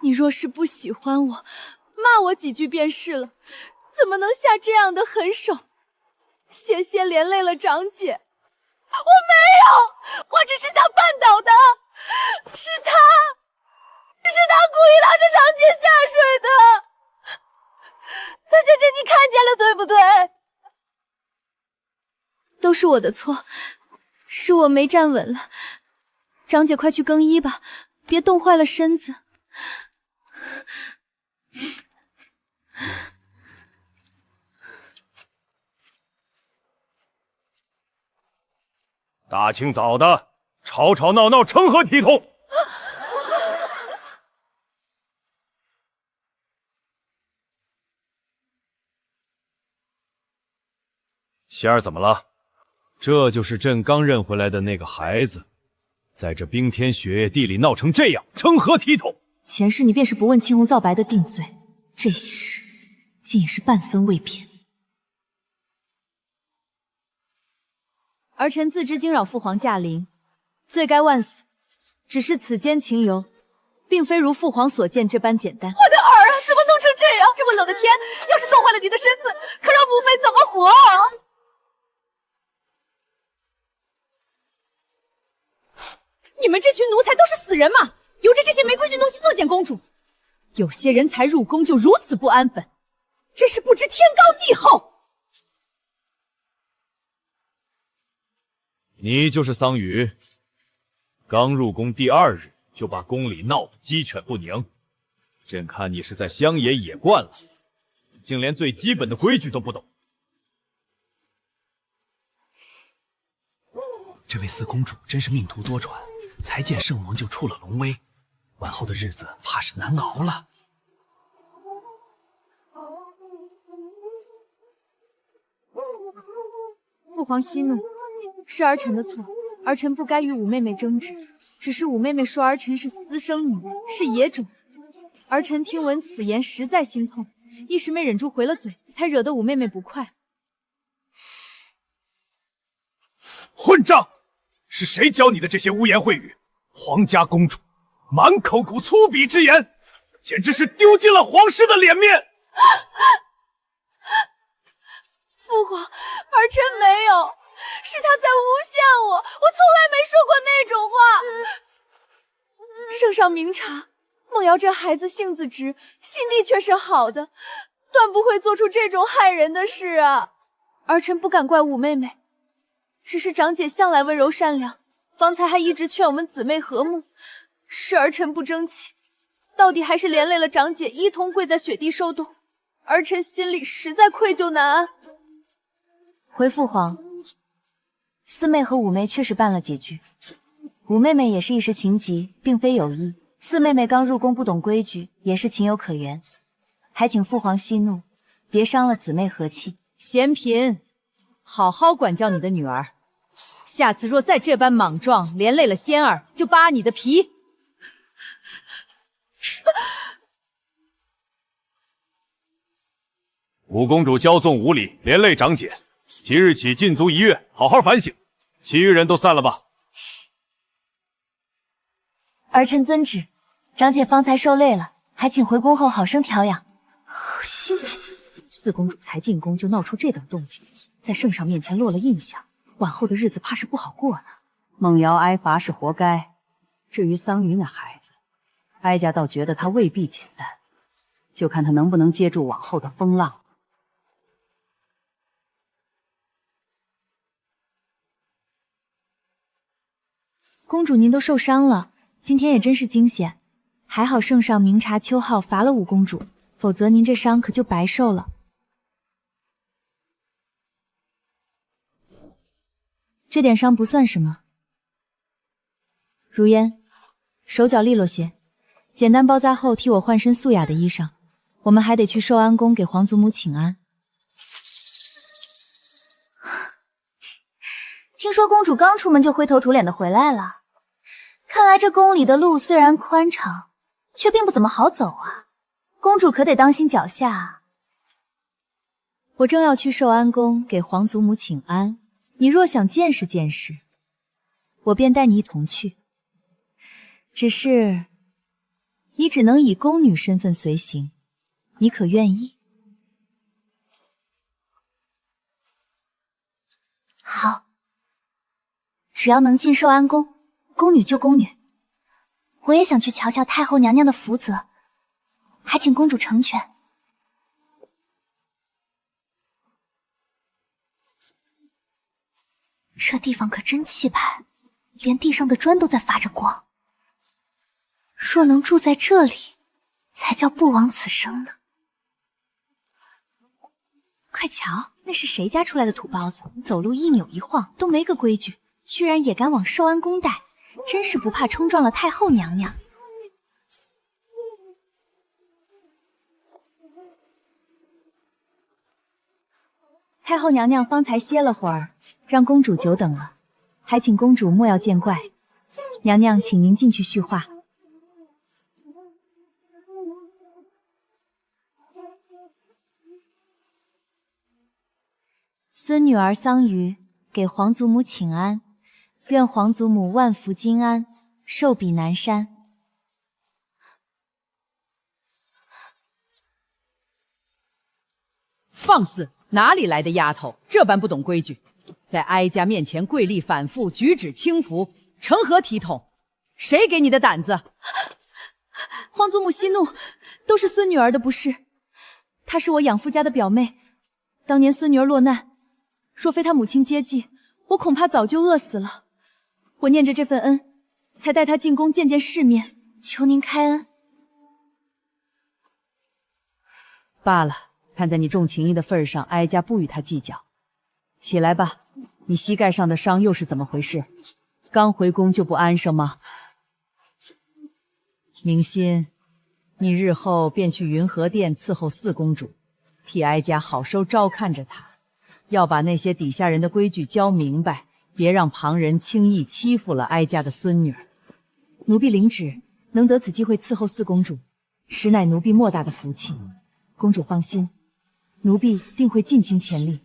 你若是不喜欢我，骂我几句便是了，怎么能下这样的狠手？险些连累了长姐。我没有，我只是想绊倒他，是他故意拉着长姐下水的。三姐姐，你看见了对不对？都是我的错，是我没站稳了。长姐，快去更衣吧，别冻坏了身子。大清早的，吵吵闹闹，成何体统？仙儿怎么了？这就是朕刚认回来的那个孩子，在这冰天雪夜地里闹成这样，成何体统？前世你便是不问青红皂白的定罪，这一世竟也是半分未偏。儿臣自知惊扰父皇驾临，罪该万死。只是此间情由，并非如父皇所见这般简单。我的儿啊，怎么弄成这样？这么冷的天，要是冻坏了你的身子，可让母妃怎么活啊？你们这群奴才都是死人吗？由着这些没规矩东西作践公主，有些人才入宫就如此不安分，真是不知天高地厚。你就是桑榆，刚入宫第2日就把宫里闹得鸡犬不宁，朕看你是在乡野野惯了，竟连最基本的规矩都不懂。这位四公主真是命途多舛，才见圣王就触了龙威，往后的日子怕是难熬了。父皇息怒，是儿臣的错，儿臣不该与五妹妹争执。只是五妹妹说儿臣是私生女，是野种。儿臣听闻此言，实在心痛，一时没忍住回了嘴，才惹得五妹妹不快。混账！是谁教你的这些污言秽语？皇家公主满口苦粗鄙之言，简直是丢尽了皇室的脸面。父皇，儿臣没有，是他在诬陷我，我从来没说过那种话。圣上明察，梦瑶这孩子性子直，心地却是好的，断不会做出这种害人的事啊。儿臣不敢怪五妹妹，只是长姐向来温柔善良，方才还一直劝我们姊妹和睦，是儿臣不争气，到底还是连累了长姐一同跪在雪地受冻，儿臣心里实在愧疚难安。回父皇，四妹和五妹确实拌了几句，五妹妹也是一时情急，并非有意。四妹妹刚入宫不懂规矩，也是情有可原，还请父皇息怒，别伤了姊妹和气。贤嫔，好好管教你的女儿，下次若再这般莽撞，连累了仙儿，就扒你的皮。五公主骄纵无礼，连累长姐，即日起禁足1月，好好反省。其余人都散了吧。儿臣遵旨。长姐方才受累了，还请回宫后好生调养。心里，四公主才进宫就闹出这等动静，在圣上面前落了印象，往后的日子怕是不好过呢。梦瑶挨罚是活该，至于桑榆那孩子，哀家倒觉得他未必简单，就看他能不能接住往后的风浪。公主您都受伤了，今天也真是惊险，还好圣上明察秋毫，罚了五公主，否则您这伤可就白受了。这点伤不算什么。如烟，手脚利落些，简单包扎后替我换身素雅的衣裳，我们还得去寿安宫给皇祖母请安。听说公主刚出门就灰头土脸的回来了，看来这宫里的路虽然宽敞，却并不怎么好走啊。公主可得当心脚下啊。我正要去寿安宫给皇祖母请安，你若想见识见识，我便带你一同去。只是你只能以宫女身份随行，你可愿意？好，只要能进寿安宫，宫女就宫女。我也想去瞧瞧太后娘娘的福泽，还请公主成全。这地方可真气派，连地上的砖都在发着光。若能住在这里，才叫不枉此生呢。快瞧，那是谁家出来的土包子？走路一扭一晃都没个规矩，居然也敢往寿安宫带，真是不怕冲撞了太后娘娘。太后娘娘方才歇了会儿，让公主久等了，还请公主莫要见怪。娘娘，请您进去叙话。孙女儿桑榆给皇祖母请安，愿皇祖母万福金安，寿比南山。放肆！哪里来的丫头，这般不懂规矩，在哀家面前跪立反复，举止轻浮，成何体统？谁给你的胆子？皇祖母息怒，都是孙女儿的不是。她是我养父家的表妹，当年孙女儿落难，若非她母亲接济，我恐怕早就饿死了。我念着这份恩，才带她进宫见见世面，求您开恩。罢了，看在你重情义的份上，哀家不与他计较。起来吧，你膝盖上的伤又是怎么回事？刚回宫就不安生吗？明心，你日后便去云和殿伺候四公主，替哀家好生照看着她，要把那些底下人的规矩教明白，别让旁人轻易欺负了哀家的孙女儿。奴婢领旨，能得此机会伺候四公主，实乃奴婢莫大的福气。公主放心，奴婢定会尽心全力。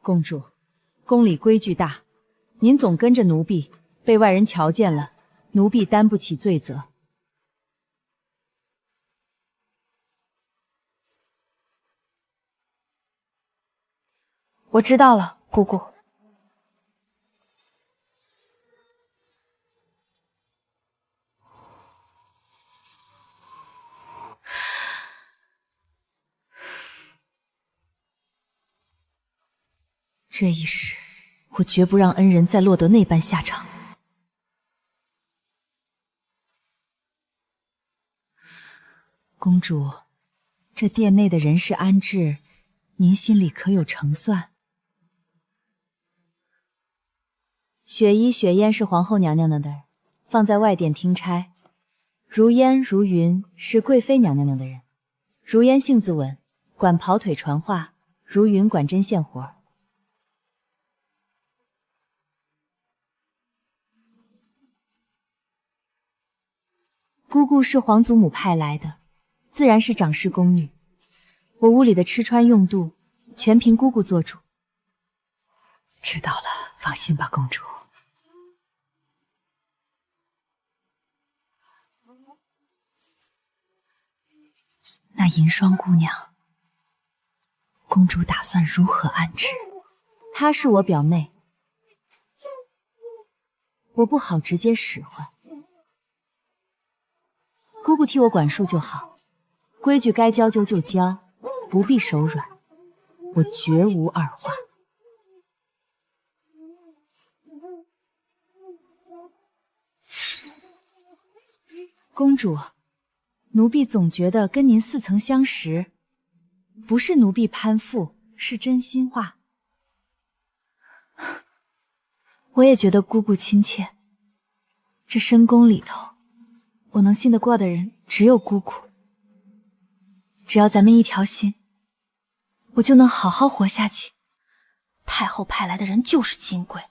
公主，宫里规矩大，您总跟着奴婢，被外人瞧见了，奴婢担不起罪责。我知道了，姑姑。这一世，我绝不让恩人再落得那般下场。公主，这殿内的人事安置，您心里可有成算？雪衣、雪烟是皇后娘娘的人，放在外殿听差；如烟、如云是贵妃娘娘的人。如烟性子稳，管跑腿传话；如云管针线活。姑姑是皇祖母派来的，自然是长侍宫女。我屋里的吃穿用度，全凭姑姑做主。知道了，放心吧，公主。那银霜姑娘，公主打算如何安置？她是我表妹，我不好直接使唤。姑姑替我管束就好，规矩该教就教，不必手软，我绝无二话。公主，奴婢总觉得跟您似曾相识，不是奴婢攀附，是真心话。我也觉得姑姑亲切，这深宫里头，我能信得过的人只有姑姑。只要咱们一条心，我就能好好活下去。太后派来的人就是金贵，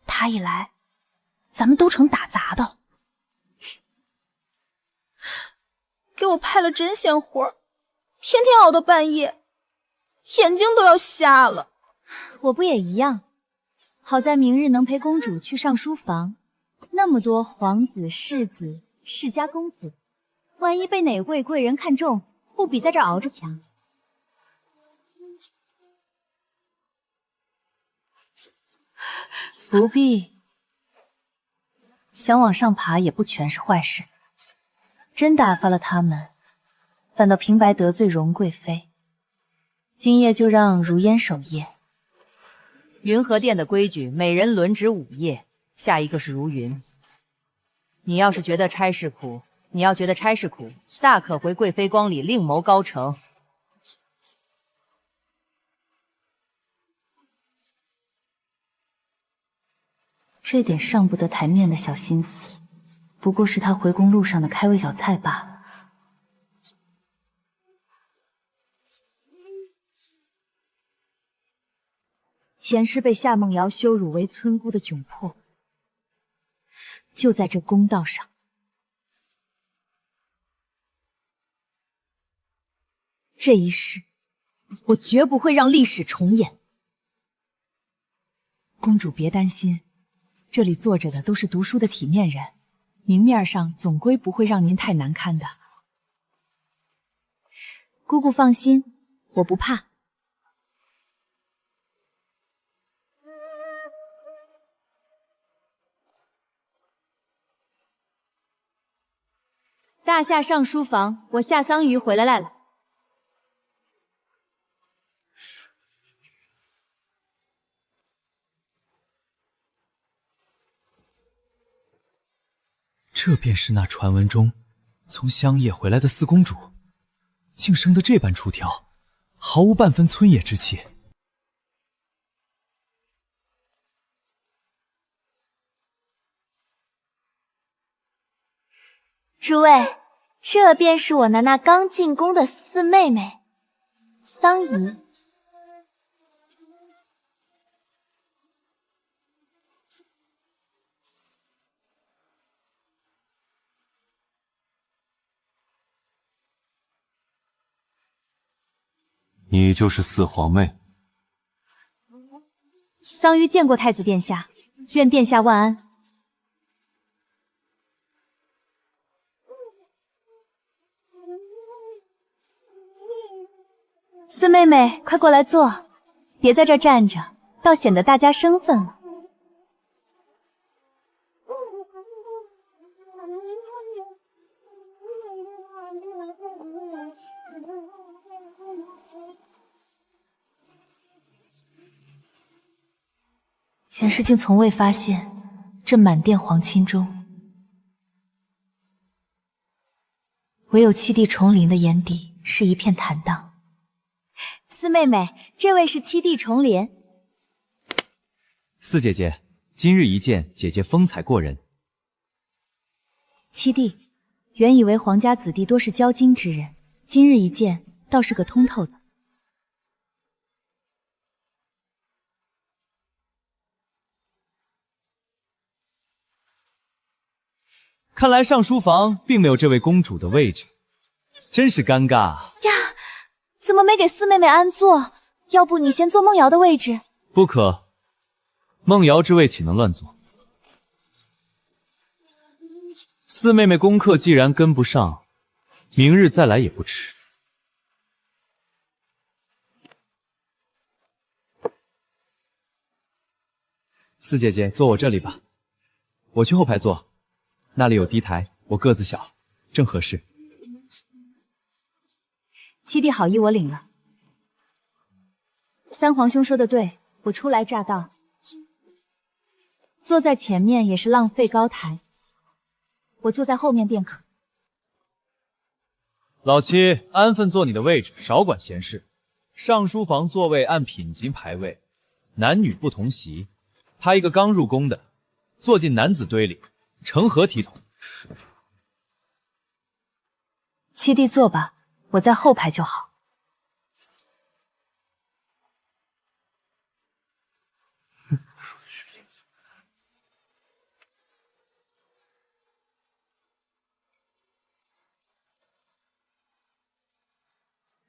她一来，咱们都成打杂的。给我派了针线活，天天熬到半夜，眼睛都要瞎了。我不也一样？好在明日能陪公主去上书房，那么多皇子、世子、世家公子，万一被哪位贵人看中，不比在这儿熬着强？不必，想往上爬也不全是坏事。真打发了他们，反倒平白得罪荣贵妃。今夜就让如烟守夜。云和殿的规矩，每人轮值5夜，下一个是如云。你要是觉得差事苦，大可回贵妃宫里另谋高成。这点上不得台面的小心思，不过是他回宫路上的开胃小菜罢了。前世被夏梦瑶羞辱为村姑的窘迫，就在这公道上。这一世，我绝不会让历史重演。公主别担心，这里坐着的都是读书的体面人，明面上总归不会让您太难堪的。姑姑放心，我不怕。大夏上书房，我夏桑榆回来了。这便是那传闻中从乡野回来的四公主，竟生得这般出挑，毫无半分村野之气。诸位，这便是我那刚进宫的四妹妹，桑仪。你就是四皇妹。桑榆见过太子殿下，愿殿下万安。四妹妹，快过来坐，别在这儿站着，倒显得大家生分了。前世竟从未发现，这满殿皇亲中，唯有七弟重林的眼底是一片坦荡。四妹妹，这位是七弟重林。四姐姐，今日一见，姐姐风采过人。七弟，原以为皇家子弟多是骄矜之人，今日一见，倒是个通透的。看来上书房并没有这位公主的位置，真是尴尬啊！呀，怎么没给四妹妹安坐？要不你先坐梦瑶的位置？不可，梦瑶之位岂能乱坐？四妹妹功课既然跟不上，明日再来也不迟。四姐姐，坐我这里吧，我去后排坐。那里有低台，我个子小，正合适。七弟好意我领了。三皇兄说的对，我初来乍到，坐在前面也是浪费高台，我坐在后面便可。老七，安分坐你的位置，少管闲事。上书房座位按品级排位，男女不同席。他一个刚入宫的，坐进男子堆里，成何体统？七弟坐吧，我在后排就好。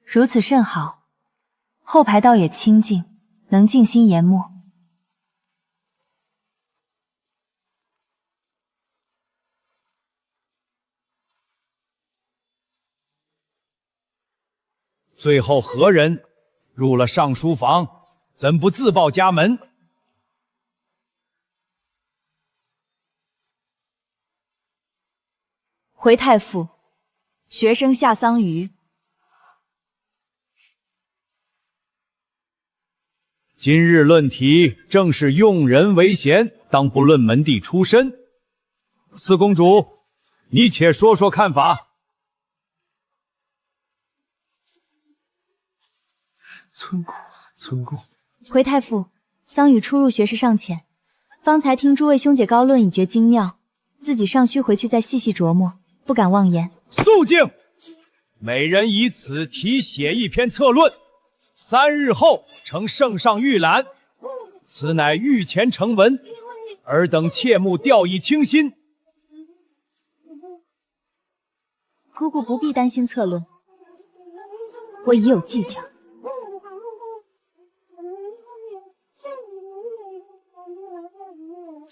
如此甚好，后排倒也清静，能静心研墨。最后何人入了上书房，怎不自报家门？回太傅，学生夏桑榆。今日论题正是用人为贤，当不论门第出身。四公主，你且说说看法。村姑，回太傅，桑榆初入学识尚浅，方才听诸位兄姐高论，已觉精妙，自己尚需回去再细细琢磨，不敢妄言。肃静！每人以此题写一篇策论，3日后呈圣上预览。此乃御前成文，尔等切勿掉以轻心。姑姑不必担心策论，我已有计较。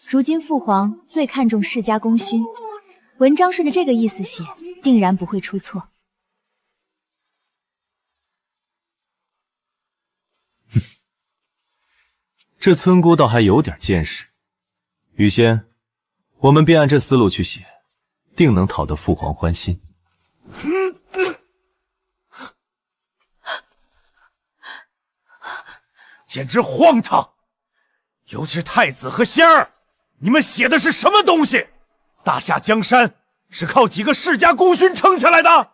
如今父皇最看重世家功勋，文章顺着这个意思写，定然不会出错。这村姑倒还有点见识。雨仙，我们便按这思路去写，定能讨得父皇欢心。简直荒唐！尤其是太子和仙儿，你们写的是什么东西？大夏江山是靠几个世家功勋撑下来的。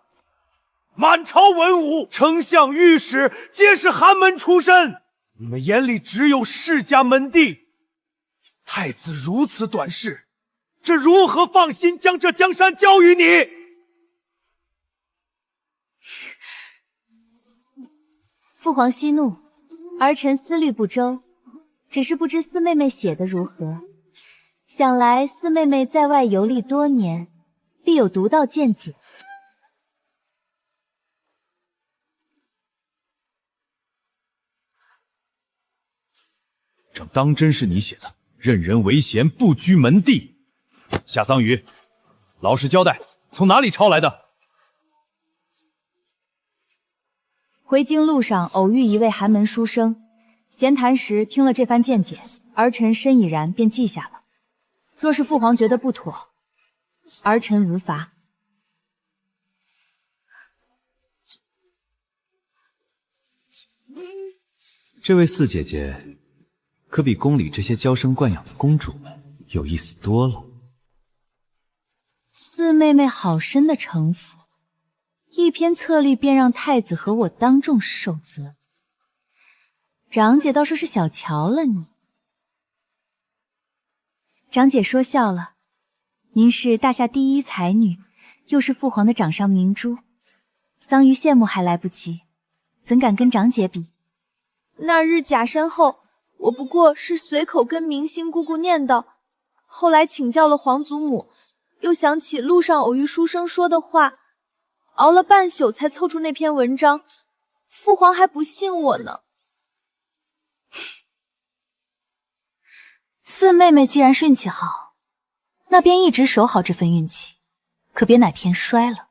满朝文武、丞相、御史皆是寒门出身，你们眼里只有世家门第。太子如此短视，这如何放心将这江山交予你？父皇息怒，儿臣思虑不周，只是不知四妹妹写的如何。想来四妹妹在外游历多年，必有独到见解。这当真是你写的？任人唯贤，不拘门第。夏桑榆，老实交代，从哪里抄来的？回京路上偶遇一位寒门书生，闲谈时听了这番见解，儿臣深已然，便记下了。若是父皇觉得不妥，儿臣如罚。这位四姐姐，可比宫里这些娇生惯养的公主们有意思多了。四妹妹好生的城府，一篇策律便让太子和我当众受责。长姐倒说是小瞧了你。长姐说笑了，您是大夏第一才女，又是父皇的掌上明珠，桑榆羡慕还来不及，怎敢跟长姐比？那日假山后，我不过是随口跟明星姑姑念叨，后来请教了皇祖母，又想起路上偶遇书生说的话，熬了半宿才凑出那篇文章，父皇还不信我呢。四妹妹既然运气好，那便一直守好这份运气，可别哪天衰了。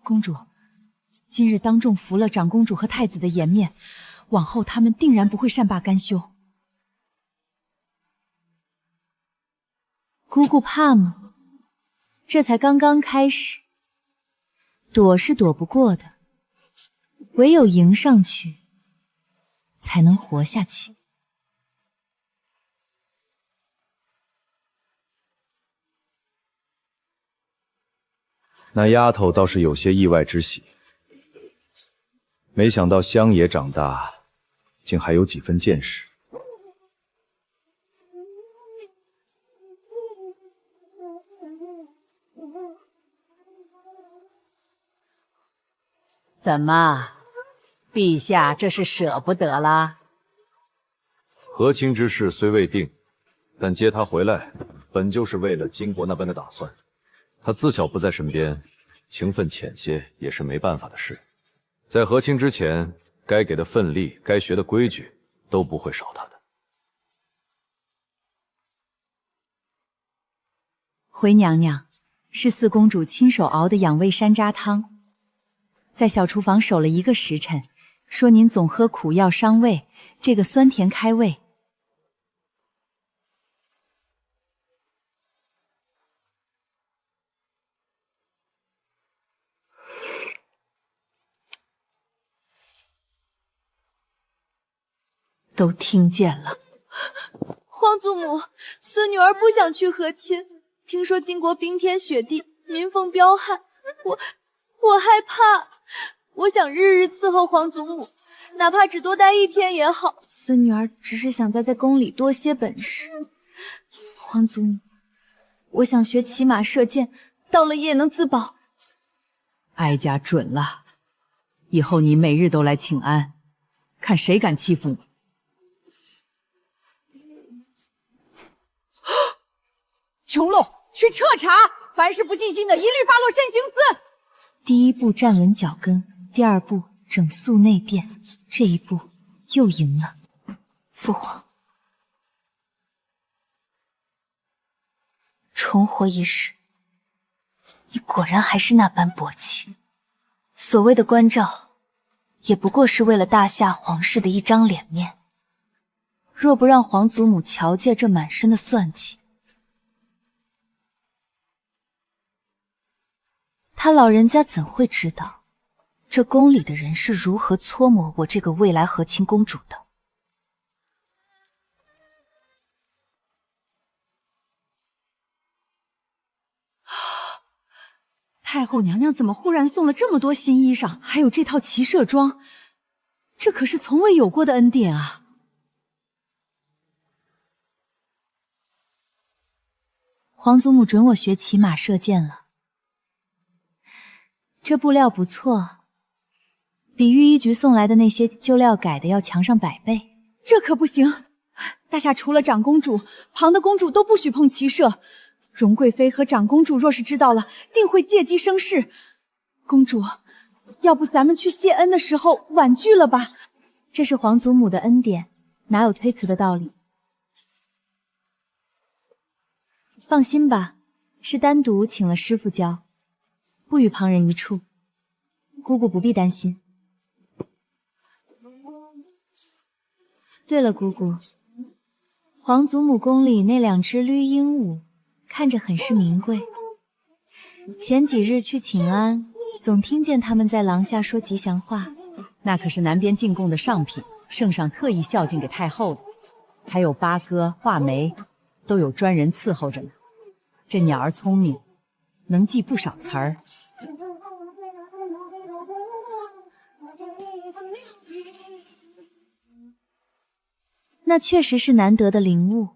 公主，今日当众服了长公主和太子的颜面，往后他们定然不会善罢甘休。姑姑怕吗？这才刚刚开始，躲是躲不过的，唯有迎上去，才能活下去。那丫头倒是有些意外之喜，没想到乡野长大，竟还有几分见识。怎么，陛下这是舍不得了？和亲之事虽未定，但接他回来，本就是为了金国那边的打算。他自小不在身边，情分浅些也是没办法的事。在和亲之前，该给的份例、该学的规矩，都不会少他的。回娘娘，是四公主亲手熬的养胃山楂汤。在小厨房守了1个时辰，说您总喝苦药伤胃，这个酸甜开胃。都听见了。皇祖母，孙女儿不想去和亲，听说金国冰天雪地，民风彪悍，我害怕。我想日日伺候皇祖母，哪怕只多待1天也好。孙女儿只是想在宫里多些本事。皇祖母，我想学骑马射箭，到了夜能自保。哀家准了，以后你每日都来请安，看谁敢欺负你。穷陋，去彻查，凡是不尽心的，一律发落慎刑司。第1步站稳脚跟，第2步整肃内殿，这一步又赢了。父皇，重活一世，你果然还是那般薄气。所谓的关照，也不过是为了大夏皇室的一张脸面。若不让皇祖母瞧见这满身的算计，他老人家怎会知道，这宫里的人是如何搓磨我这个未来和亲公主的。太后娘娘怎么忽然送了这么多新衣裳，还有这套骑射装？这可是从未有过的恩典啊！皇祖母准我学骑马射箭了，这布料不错，比御医局送来的那些旧料改的要强上100倍。这可不行！大夏除了长公主，旁的公主都不许碰骑射。荣贵妃和长公主若是知道了，定会借机生事。公主，要不咱们去谢恩的时候婉拒了吧？这是皇祖母的恩典，哪有推辞的道理？放心吧，是单独请了师傅教，不与旁人一处，姑姑不必担心。对了，姑姑，皇祖母宫里那2只绿鹦鹉看着很是名贵。前几日去请安，总听见他们在廊下说吉祥话。那可是南边进贡的上品，圣上特意孝敬给太后的。还有八哥、画眉，都有专人伺候着呢。这鸟儿聪明，能记不少词儿。那确实是难得的灵物。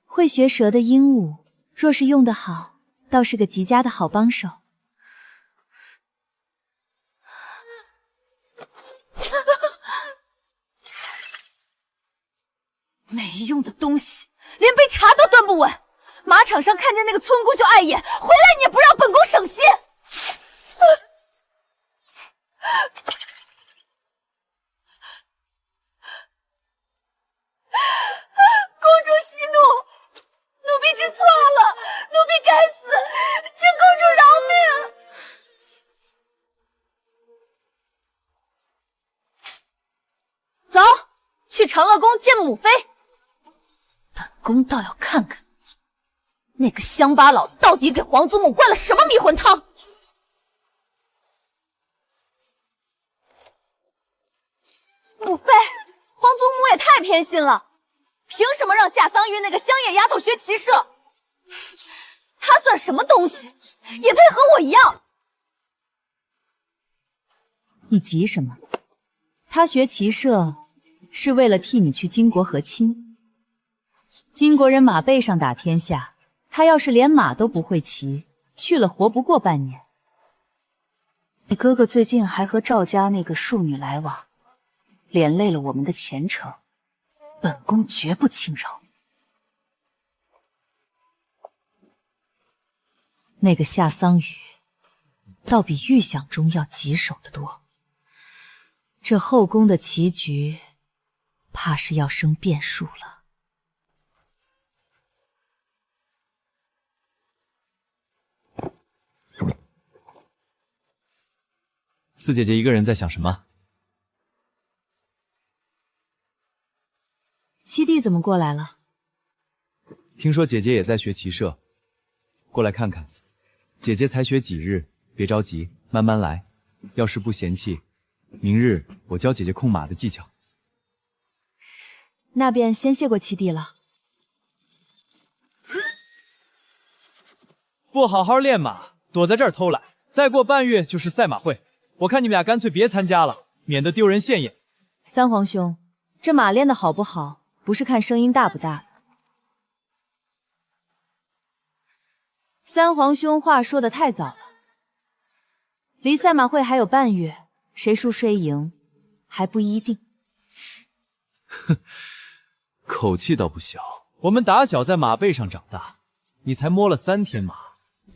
会学舌的鹦鹉，若是用得好，倒是个极佳的好帮手。没用的东西，连杯茶都端不稳。马场上看见那个村姑就碍眼，回来你也不让本宫省心。公主息怒，奴婢知错了，奴婢该死，请公主饶命。走，去长乐宫见母妃。本宫倒要看看，那个乡巴佬到底给皇祖母灌了什么迷魂汤。母妃，皇祖母也太偏心了，凭什么让夏桑榆那个乡野丫头学骑射？她算什么东西，也配和我一样？你急什么？他学骑射是为了替你去金国和亲。金国人马背上打天下，他要是连马都不会骑，去了活不过半年。你哥哥最近还和赵家那个庶女来往，连累了我们的前程，本宫绝不轻饶。那个夏桑榆，倒比预想中要棘手得多。这后宫的棋局，怕是要生变数了。四姐姐一个人在想什么？七弟怎么过来了？听说姐姐也在学骑射，过来看看。姐姐才学几日，别着急，慢慢来。要是不嫌弃，明日我教姐姐控马的技巧。那便先谢过七弟了。不好好练马，躲在这儿偷懒，再过半月就是赛马会。我看你们俩干脆别参加了，免得丢人现眼。三皇兄，这马练得好不好，不是看声音大不大的。三皇兄话说得太早了，离赛马会还有半月，谁输谁赢还不一定。哼，口气倒不小。我们打小在马背上长大，你才摸了3天马，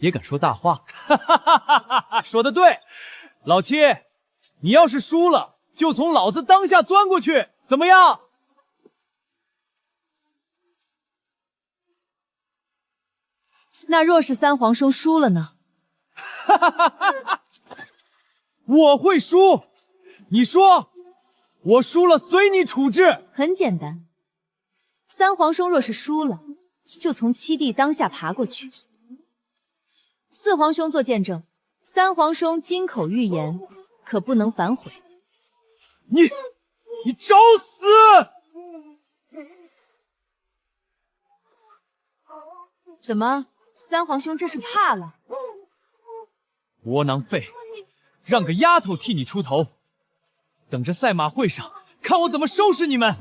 也敢说大话？哈哈哈哈哈！说得对。老七，你要是输了，就从老子当下钻过去，怎么样？那若是三皇兄输了呢？我会输，你说，我输了随你处置。很简单，三皇兄若是输了，就从七弟当下爬过去。四皇兄做见证。三皇兄金口玉言，可不能反悔。你找死！怎么，三皇兄这是怕了？窝囊废，让个丫头替你出头，等着赛马会上看我怎么收拾你们！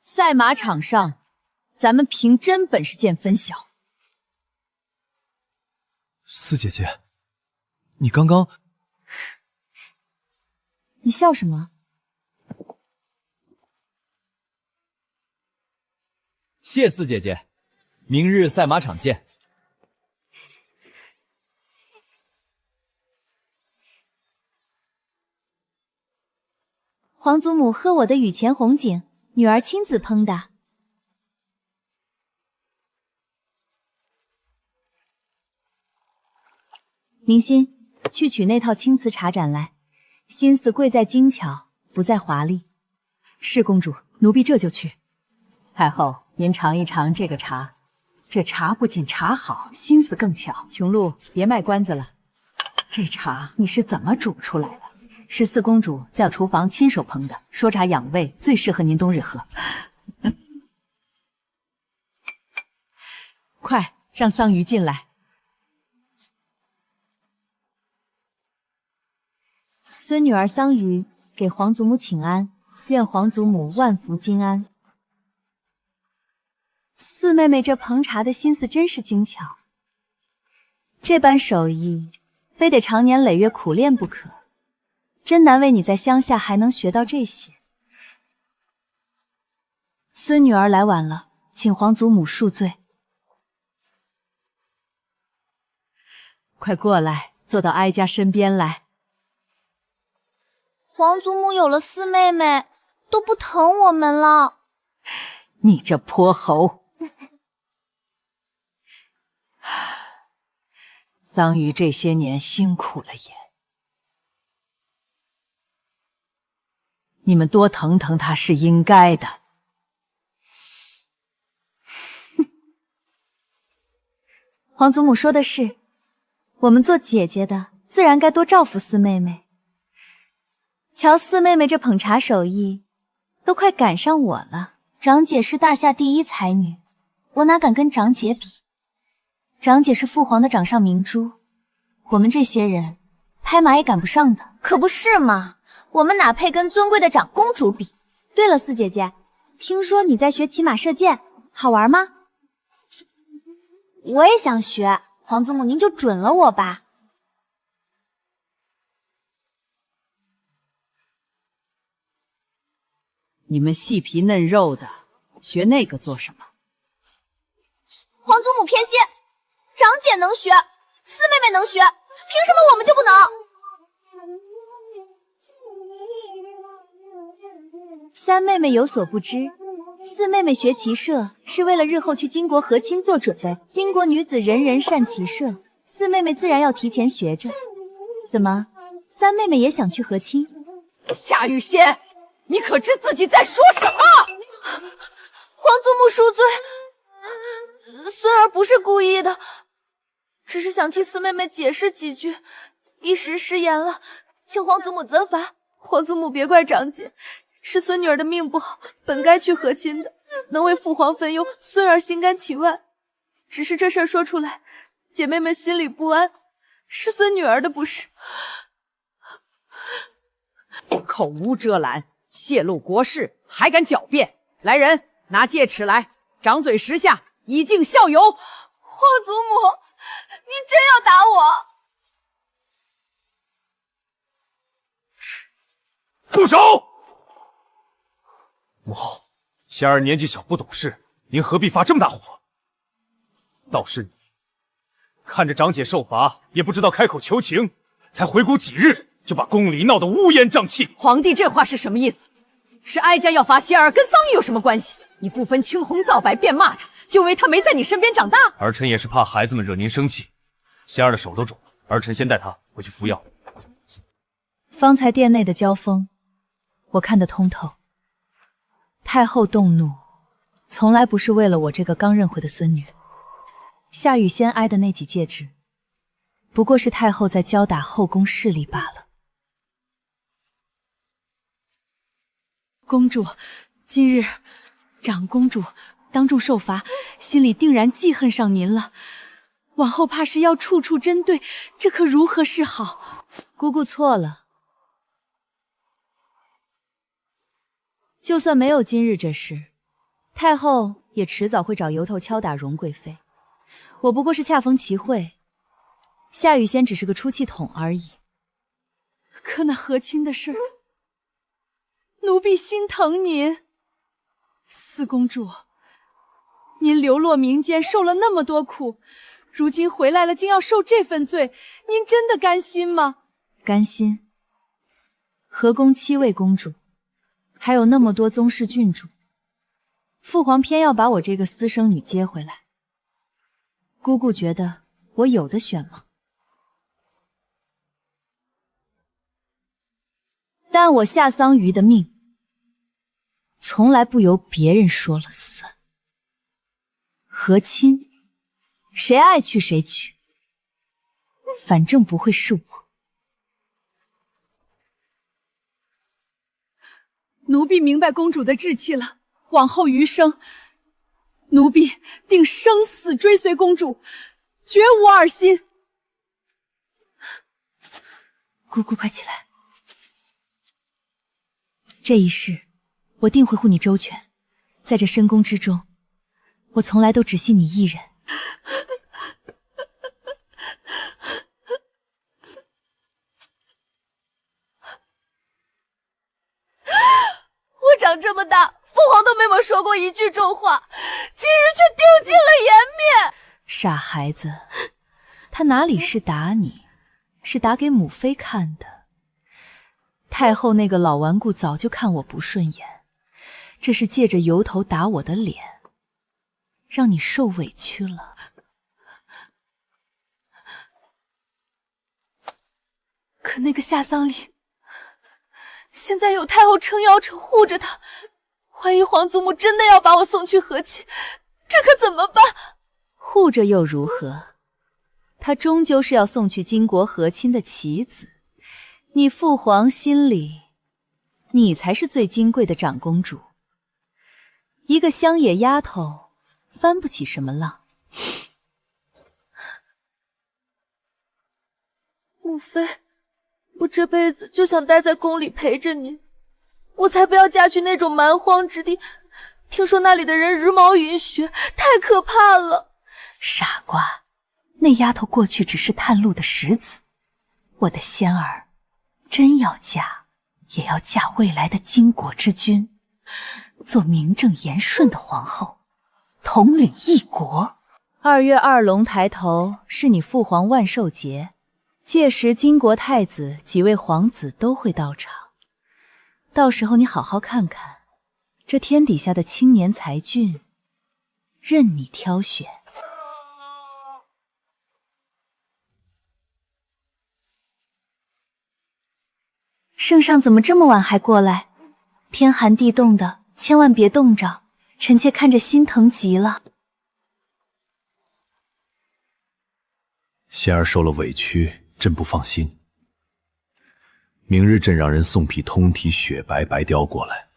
赛马场上，咱们凭真本事见分晓。四姐姐，你刚刚……你笑什么？谢四姐姐，明日赛马场见。皇祖母喝我的雨前红景，女儿亲自烹的。明心，去取那套青瓷茶盏来。心思贵在精巧，不在华丽。是公主，奴婢这就去。太后，您尝一尝这个茶，这茶不仅茶好，心思更巧。琼露，别卖关子了，这茶你是怎么煮出来的？是四公主在厨房亲手烹的，说茶养胃，最适合您冬日喝。快让桑榆进来。孙女儿桑榆给皇祖母请安，愿皇祖母万福金安。四妹妹这烹茶的心思真是精巧，这般手艺非得常年累月苦练不可，真难为你在乡下还能学到这些。孙女儿来晚了，请皇祖母恕罪。快过来，坐到哀家身边来。皇祖母有了四妹妹，都不疼我们了。你这泼猴！桑榆这些年辛苦了也，你们多疼疼她是应该的。皇祖母说的是，我们做姐姐的自然该多照拂四妹妹。瞧四妹妹这捧茶手艺，都快赶上我了。长姐是大夏第一才女，我哪敢跟长姐比？长姐是父皇的掌上明珠，我们这些人拍马也赶不上的。可不是嘛，我们哪配跟尊贵的长公主比？对了，四姐姐，听说你在学骑马射箭，好玩吗？我也想学，皇祖母您就准了我吧。你们细皮嫩肉的，学那个做什么？皇祖母偏心，长姐能学，四妹妹能学，凭什么我们就不能？三妹妹有所不知，四妹妹学骑射是为了日后去金国和亲做准备。金国女子人人善骑射，四妹妹自然要提前学着。怎么，三妹妹也想去和亲？夏雨仙，你可知自己在说什么？皇祖母恕罪，孙儿不是故意的，只是想替四妹妹解释几句，一时失言了，请皇祖母责罚。皇祖母别怪长姐，是孙女儿的命不好，本该去和亲的，能为父皇分忧，孙儿心甘情愿。只是这事儿说出来，姐妹们心里不安，是孙女儿的不是。口无遮拦，泄露国事，还敢狡辩！来人，拿戒尺来，掌嘴10下，以儆效尤。皇祖母，您真要打我？住手！母后，仙儿年纪小不懂事，您何必发这么大火？倒是你，看着长姐受罚，也不知道开口求情，才回谷几日，就把宫里闹得乌烟瘴气。皇帝这话是什么意思？是哀家要罚仙儿，跟桑榆有什么关系？你不分青红皂白便骂他，就因为他没在你身边长大？儿臣也是怕孩子们惹您生气，仙儿的手都肿了，儿臣先带她回去服药。方才殿内的交锋，我看得通透。太后动怒，从来不是为了我这个刚认回的孙女。夏雨仙挨的那几戒指，不过是太后在教打后宫势力罢了。公主，今日长公主当众受罚，心里定然记恨上您了。往后怕是要处处针对，这可如何是好？姑姑错了，就算没有今日这事，太后也迟早会找由头敲打容贵妃。我不过是恰逢其会，夏雨仙只是个出气筒而已。可那和亲的事，奴婢心疼您。四公主，您流落民间，受了那么多苦，如今回来了，竟要受这份罪，您真的甘心吗？甘心。和宫7位公主，还有那么多宗室郡主，父皇偏要把我这个私生女接回来，姑姑觉得我有的选吗？但我夏桑榆的命，从来不由别人说了算。和亲，谁爱娶谁娶，反正不会是我。奴婢明白公主的志气了，往后余生，奴婢定生死追随公主，绝无二心。姑姑，快起来！这一世，我定会护你周全。在这深宫之中，我从来都只信你一人。我长这么大，父皇都没我说过一句重话，今日却丢尽了颜面。傻孩子，他哪里是打你，是打给母妃看的。太后那个老顽固早就看我不顺眼，这是借着由头打我的脸，让你受委屈了。可那个夏桑林，现在有太后撑腰撑护着他，万一皇祖母真的要把我送去和亲，这可怎么办？护着又如何？他终究是要送去金国和亲的棋子。你父皇心里，你才是最金贵的长公主。一个乡野丫头，翻不起什么浪。母妃，我这辈子就想待在宫里陪着您，我才不要嫁去那种蛮荒之地。听说那里的人茹毛饮血，太可怕了。傻瓜，那丫头过去只是探路的石子，我的仙儿真要嫁，也要嫁未来的金国之君，做名正言顺的皇后，统领一国。2月2龙抬头是你父皇万寿节，届时金国太子几位皇子都会到场，到时候你好好看看，这天底下的青年才俊，任你挑选。圣上怎么这么晚还过来？天寒地冻的，千万别冻着，臣妾看着心疼极了。仙儿受了委屈，朕不放心。明日朕让人送匹通体雪白白貂过来，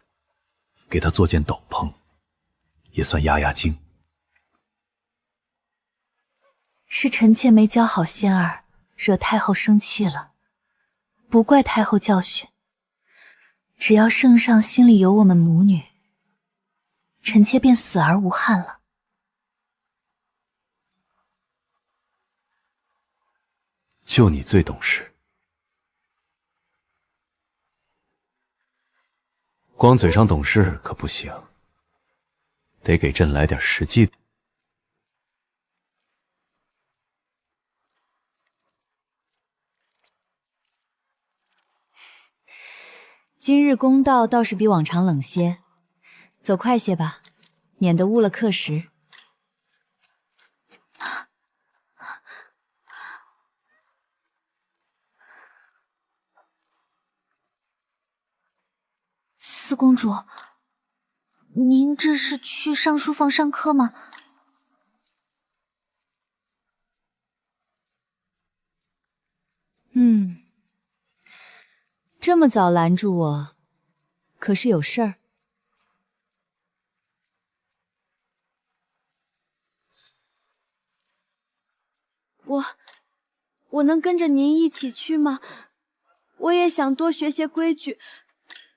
给她做件斗篷，也算压压惊。是臣妾没教好仙儿，惹太后生气了。不怪太后教训，只要圣上心里有我们母女，臣妾便死而无憾了。就你最懂事，光嘴上懂事可不行，得给朕来点实际的。今日公道倒是比往常冷些，走快些吧，免得误了课时。四公主，您这是去上书房上课吗？这么早拦住我，可是有事儿？我能跟着您一起去吗？我也想多学些规矩，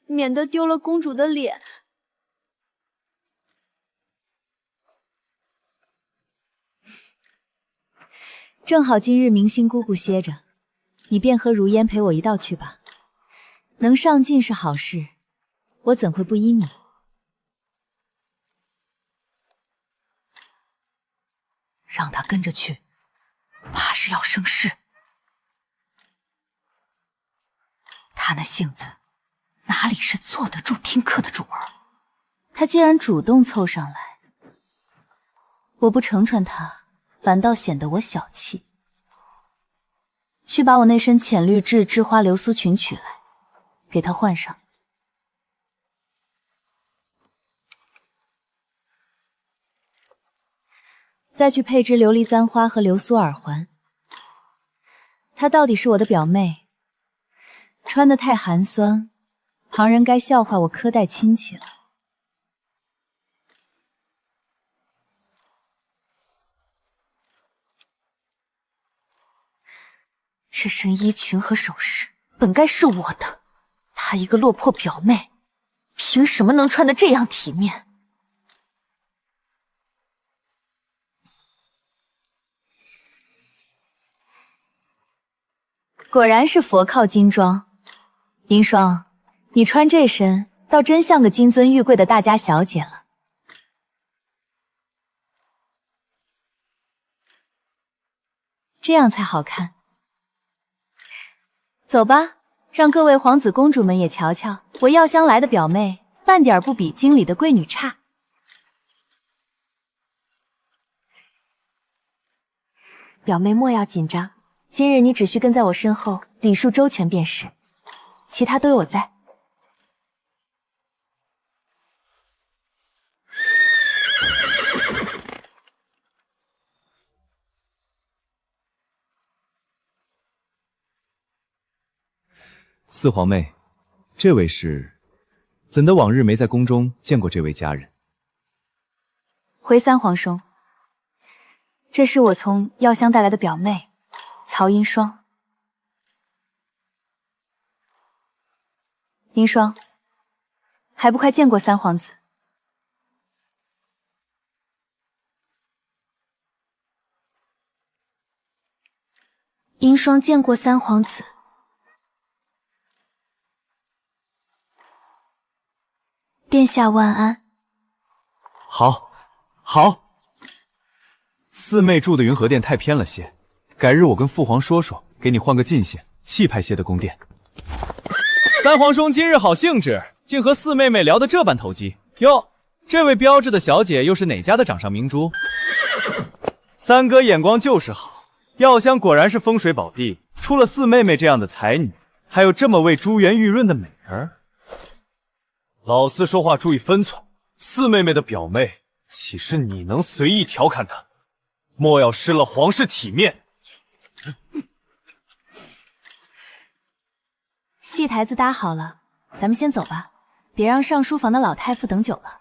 免得丢了公主的脸。正好今日明星姑姑歇着，你便和如烟陪我一道去吧。能上进是好事，我怎会不依你？让他跟着去，怕是要生事。他那性子，哪里是坐得住听课的主儿？他既然主动凑上来，我不成全他，反倒显得我小气。去把我那身浅绿质织花流苏裙取来，给他换上。再去配织琉璃簪花和流苏耳环。她到底是我的表妹，穿得太寒酸，旁人该笑话我苛待亲戚了。这身衣裙和首饰本该是我的，她一个落魄表妹，凭什么能穿得这样体面？果然是佛靠金装。银霜，你穿这身倒真像个金尊玉贵的大家小姐了。这样才好看。走吧，让各位皇子公主们也瞧瞧我药香来的表妹，半点不比京里的贵女差。表妹莫要紧张，今日你只需跟在我身后，礼数周全便是，其他都有我在。四皇妹，这位是？怎的往日没在宫中见过这位佳人？回三皇兄，这是我从药香带来的表妹曹银霜。银霜，还不快见过三皇子？银霜见过三皇子。殿下万安。好，好。四妹住的云和殿太偏了些，改日我跟父皇说说，给你换个近些、气派些的宫殿。三皇兄今日好兴致，竟和四妹妹聊得这般投机。哟，这位标致的小姐又是哪家的掌上明珠？三哥眼光就是好，药香果然是风水宝地，出了四妹妹这样的才女，还有这么位珠圆玉润的美儿。老四说话注意分寸，四妹妹的表妹，岂是你能随意调侃她？莫要失了皇室体面。戏台子搭好了，咱们先走吧，别让上书房的老太傅等久了。